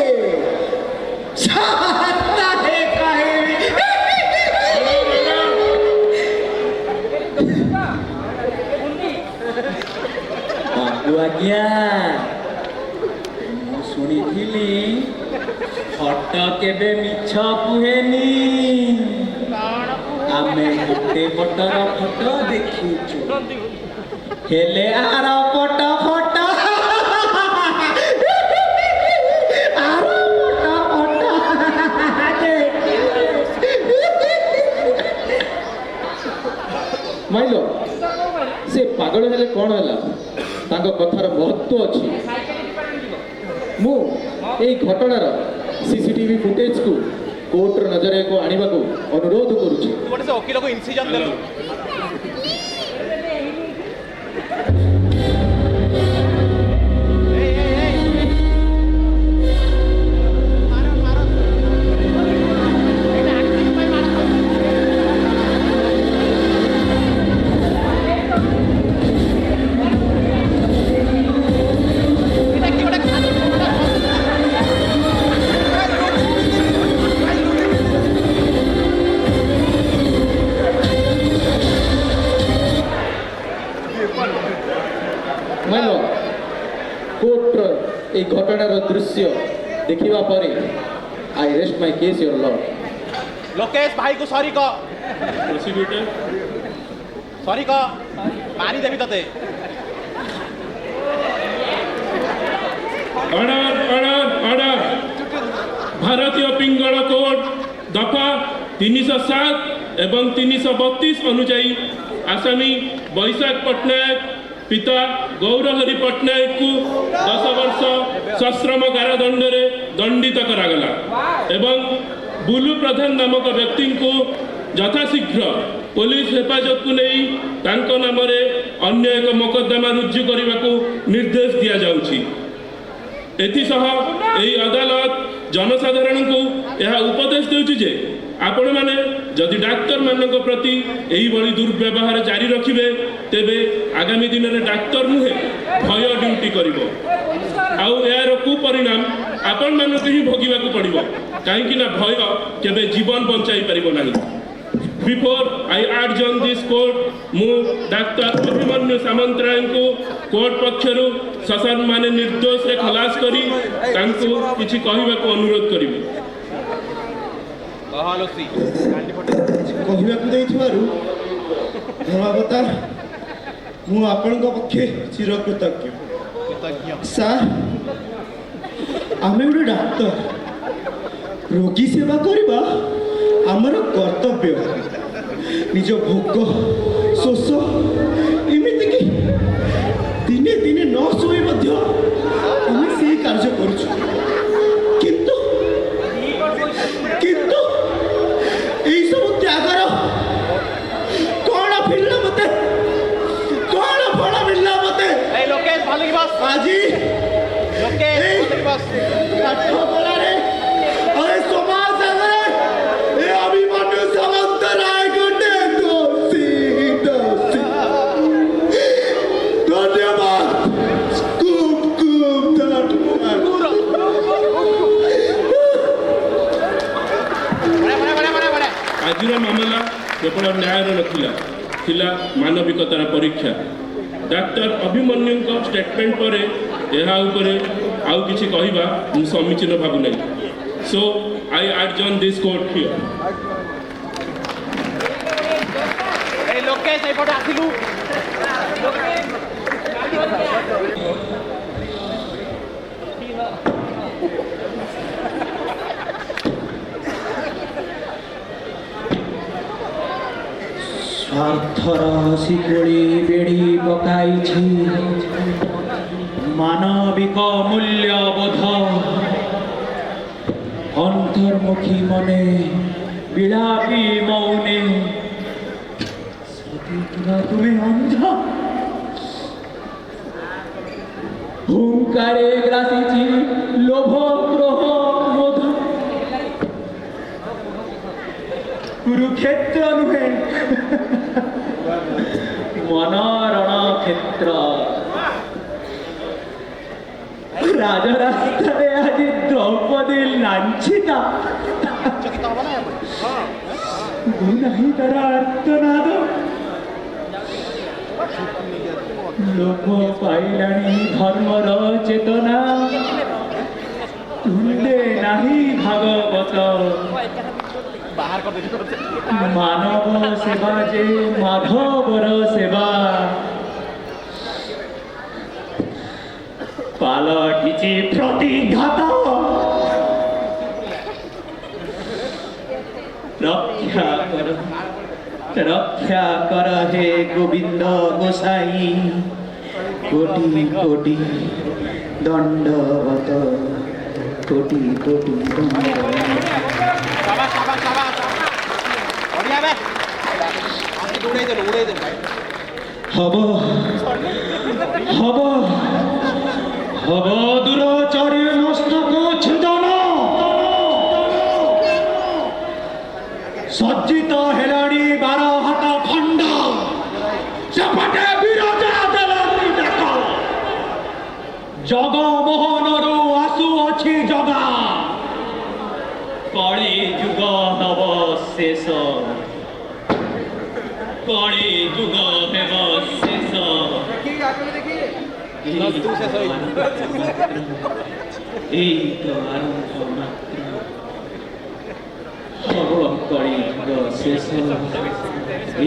साताहे कहिबे। ଆଜ୍ଞା ମୁଁ ଶୁଣିଥିଲି ଫଟ କେବେ ମିଛ କୁହେନି। ଆମେ ଗୋଟେ ପଟର ଫଟୋ ଦେଖିଛୁ, ହେଲେ ଆର ପଟ ଫଟୋ ଆର ପଟ ମାଇଲ ସେ ପାଗଳ ହେଲେ କ'ଣ ହେଲା, ତାଙ୍କ କଥାର ମହତ୍ଵ ଅଛି। ମୁଁ ଏହି ଘଟଣାର ସିସିଟିଭି ଫୁଟେଜକୁ କୋର୍ଟର ନଜରକୁ ଆଣିବାକୁ ଅନୁରୋଧ କରୁଛି। गोटे से वकील को इनसिजन दे ମାଇଲ କୋର୍ଟର ଏହି ଘଟଣାର ଦୃଶ୍ୟ ଦେଖିବା ପରେ I rest my case your Lord. Lokesh भाई को सॉरी कह Prosecutor, सॉरी कह मारी देवी तते order, order, order. ଭାରତୀୟ ପିଙ୍ଗଳ କୋଡ୍ ଦଫା 307 ଏବଂ 332 ଅନୁଯାୟୀ ଆସାମୀ ବୈଶାଖ ପଟ୍ଟନାୟକ ପିତା ଗୌରହରି ପଟ୍ଟନାୟକଙ୍କୁ 10 ବର୍ଷ ସଶ୍ରମ କାରାଦଣ୍ଡରେ ଦଣ୍ଡିତ କରାଗଲା ଏବଂ ବୁଲୁ ପ୍ରଧାନ ନାମକ ବ୍ୟକ୍ତିଙ୍କୁ ଯଥାଶୀଘ୍ର ପୋଲିସ ହେଫାଜତକୁ ନେଇ ତାଙ୍କ ନାମରେ ଅନ୍ୟ ଏକ ମୋକଦ୍ଦମା ରୁଜୁ କରିବାକୁ ନିର୍ଦ୍ଦେଶ ଦିଆଯାଉଛି। ଏଥିସହ ଏହି ଅଦାଲତ ଜନସାଧାରଣଙ୍କୁ ଏହା ଉପଦେଶ ଦେଉଛି ଯେ ଆପଣମାନେ ଯଦି ଡାକ୍ତରମାନଙ୍କ ପ୍ରତି ଏହିଭଳି ଦୁର୍ବ୍ୟବହାର ଜାରି ରଖିବେ ତେବେ ଆଗାମୀ ଦିନରେ ଡାକ୍ତର ନୁହେଁ ଭୟ ଡ୍ୟୁଟି କରିବ ଆଉ ଏହାର କୁପରିଣାମ ଆପଣମାନଙ୍କୁ ହିଁ ଭୋଗିବାକୁ ପଡ଼ିବ କାହିଁକି ନା ଭୟ କେବେ ଜୀବନ ବଞ୍ଚାଇ ପାରିବ ନାହିଁ। Before I adjourn this court, ମୁଁ ଡାକ୍ତର ଅଭିମନ୍ୟୁ ସାମନ୍ତରାୟଙ୍କୁ କୋର୍ଟ ପକ୍ଷରୁ ଶଶାନ ମାନେ ନିର୍ଦ୍ଦୋଷରେ ଖଲାସ କରି ତାଙ୍କୁ କିଛି କହିବାକୁ ଅନୁରୋଧ କରିବି। କହିବାକୁ ଦେଇଥିବାରୁ ଧର୍ମାବତାର ମୁଁ ଆପଣଙ୍କ ପକ୍ଷେ ଚିରକୃତଜ୍ଞ। ସାର୍ ଆମେ ଗୋଟେ ଡାକ୍ତର ରୋଗୀ ସେବା କରିବା ଆମର କର୍ତ୍ତବ୍ୟ। ନିଜ ଭୋକ ଶୋଷ ଏମିତିକି ଦିନେ ଦିନେ ନ ଶୋଇ ମଧ୍ୟ ଆମେ ସେଇ କାର୍ଯ୍ୟ କରୁଛୁ କିନ୍ତୁ କିନ୍ତୁ ଏଇସବୁ ତ୍ୟାଗର କ'ଣ ମିଳିଲା ମତେ କ'ଣ ଫଳ ମିଳିଲା ମତେ ଆଜି ଏଇ ପାଠପଢ଼ାରେ ଆଉ ଏ ସମାଜ ଆଗରେ ଏ ଅଭିମନ୍ୟୁ ସାମନ୍ତରାୟ ଗୋଟେ ଦୋଷୀ ଦୋଷୀ। ଧନ୍ୟବାଦ ଖୁବ୍ ଖୁବ୍ ଧନ୍ୟବାଦ। ଆଜିର ମାମଲା କେବଳ ନ୍ୟାୟର ନଥିଲା ଥିଲା ମାନବିକତାର ପରୀକ୍ଷା। ଡାକ୍ତର ଅଭିମନ୍ୟୁଙ୍କ ଷ୍ଟେଟମେଣ୍ଟ ପରେ ଏହା ଉପରେ ଆଉ କିଛି କହିବା ମୁଁ ସମୀଚୀନ ଭାବୁନାହିଁ। So I adjourn this court here. ସ୍ୱାର୍ଥର ଶିକୁଳି ବେଢ଼ି ପକାଇଛି ମାନବିକ ମୂଲ୍ୟବୋଧ ଅନ୍ତର୍ମୁଖୀ ମନେ ବିଳାପୀ ମୌନେ ତୁମେ ଅନ୍ଧ ହୁଙ୍କାରେ ଗ୍ରାସିଛି ଲୋଭ କ୍ରୋଧ ମୋଧ କୁରୁକ୍ଷେତ୍ର ନୁହେଁ ମନରଣ କ୍ଷେତ୍ର ରାଜରାସ୍ତାରେ ଆଜି ଦ୍ରୌପଦୀ ଲାଞ୍ଛିତା ନାହିଁ ତାର ଆର୍ତ୍ତନାଦ ଲୋଭ ପାଇଲାଣି ଧର୍ମର ଚେତନା ତୁଣ୍ଡେ ନାହିଁ ଭାଗବତ ମାନବ ସେବା ଯେ ମାଧବର ସେବା ପାଲଟିଛି ପ୍ରତିଘାତ ରକ୍ଷା କର ହେ ଗୋବିନ୍ଦ ଗୋସାଇ କୋଟି କୋଟି ଦଣ୍ଡବତ କୋଟି କୋଟି ହବ ହବ ହବ ଦୂରଚାରୀ ମସ୍ତକ ଛେଦନ ସଜ୍ଜିତ ହେଲାଣି 12 ହାତ ଖଣ୍ଡ ସେପଟେ ବିରଜା ଦେବୀ ଡାକ ଜଗମୋହନରୁ ଆସୁଅଛି ଜଗା କଳି ଯୁଗ ହେବ ଶେଷ କଳି ଯୁଗ ହେବ ଶେଷ এই তো আরম্ভ মাত্র হব কলি যুগ শেষ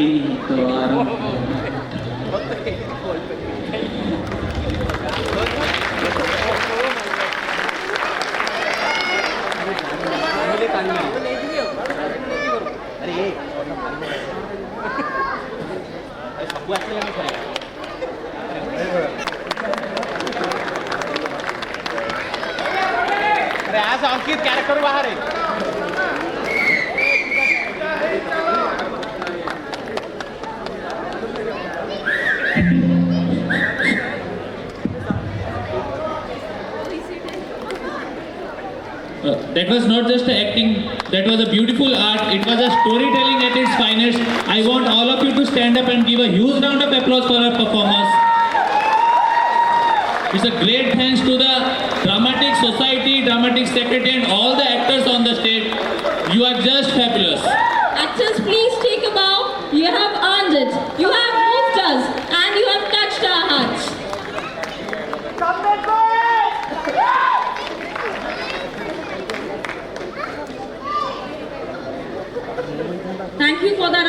এই তো আরম্ভ মাত্র ଆସିଲାନି ଥରେ ଆସ ଅଙ୍କିତ କ୍ୟାରେକ୍ଟର ବାହାରେ That was not just acting, that was a beautiful art. It was a storytelling at its finest. I want all of you to stand up and give a huge round of applause for our performers. It's a great thanks to the Dramatic Society, Dramatic Secretary and all the actors on the stage. You are just fabulous. Actors, please take a bow. You have earned it. You have moved us and you have touched our hearts. Thank you for that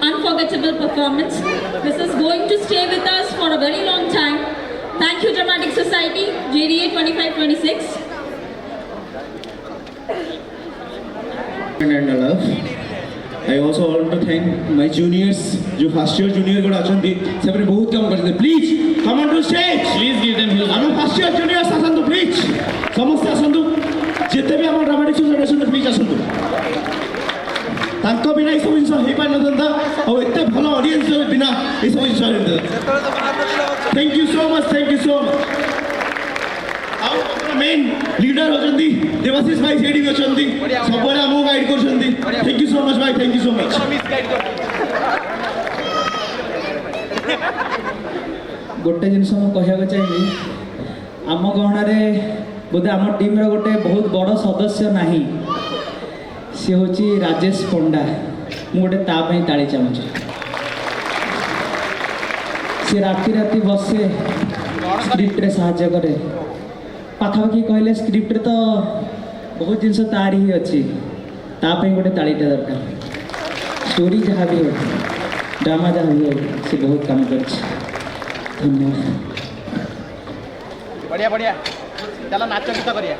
unforgettable performance. This is going to stay with us for a very long time. Thank you, Dramatic Society, JDA 2526. and love. I also want to thank my juniors, जो first year junior गुड़ा अचंती, सबने बहुत काम करते हैं. Please come on to stage. Please give them huge हम first year juniors आसंतु please. समस्त आसंतु. जितने भी हमारे dramatic society आसंतु please आसंतु. तांको बिना इस सब ही पान नदंता और इतने भला audience बिना इस सब इंसान नदंता. Thank you so much. Thank you so much. ଆଉ ଆମର ମେନ୍ ଲିଡର ଅଛନ୍ତି ଦେବାଶିଷ ଭାଇ ସେଇଠି ବି ଅଛନ୍ତି ସବୁବେଳେ ଆମକୁ ଗାଇଡ୍ କରୁଛନ୍ତି ଥ୍ୟାଙ୍କ ୟୁ ସୋ ମଚ୍ ଭାଇ ଥ୍ୟାଙ୍କ ୟୁ ସୋ ମଚ୍ गोटे जिनस कहवाक चाहिए आम गहणारे बोधे आम टीम्र गोटे बहुत बड़ सदस्य ना सी हूँ राजेश पंडा मुझे तापाई ताली चाहूँगी सी राति राति बसे स्क्रिप्ट साहाय्य करे पाखापाखि कहले स्क्रिप्ट तो बहुत जिनस तार ही अच्छी तापाई गोटे तालीटा दरकार स्टोरी जहाँ भी हो ड्रामा जहाँ भी हो सी बहुत काम कर धन्यवाद बढ़िया बढ़िया चलो नाच गीत करिया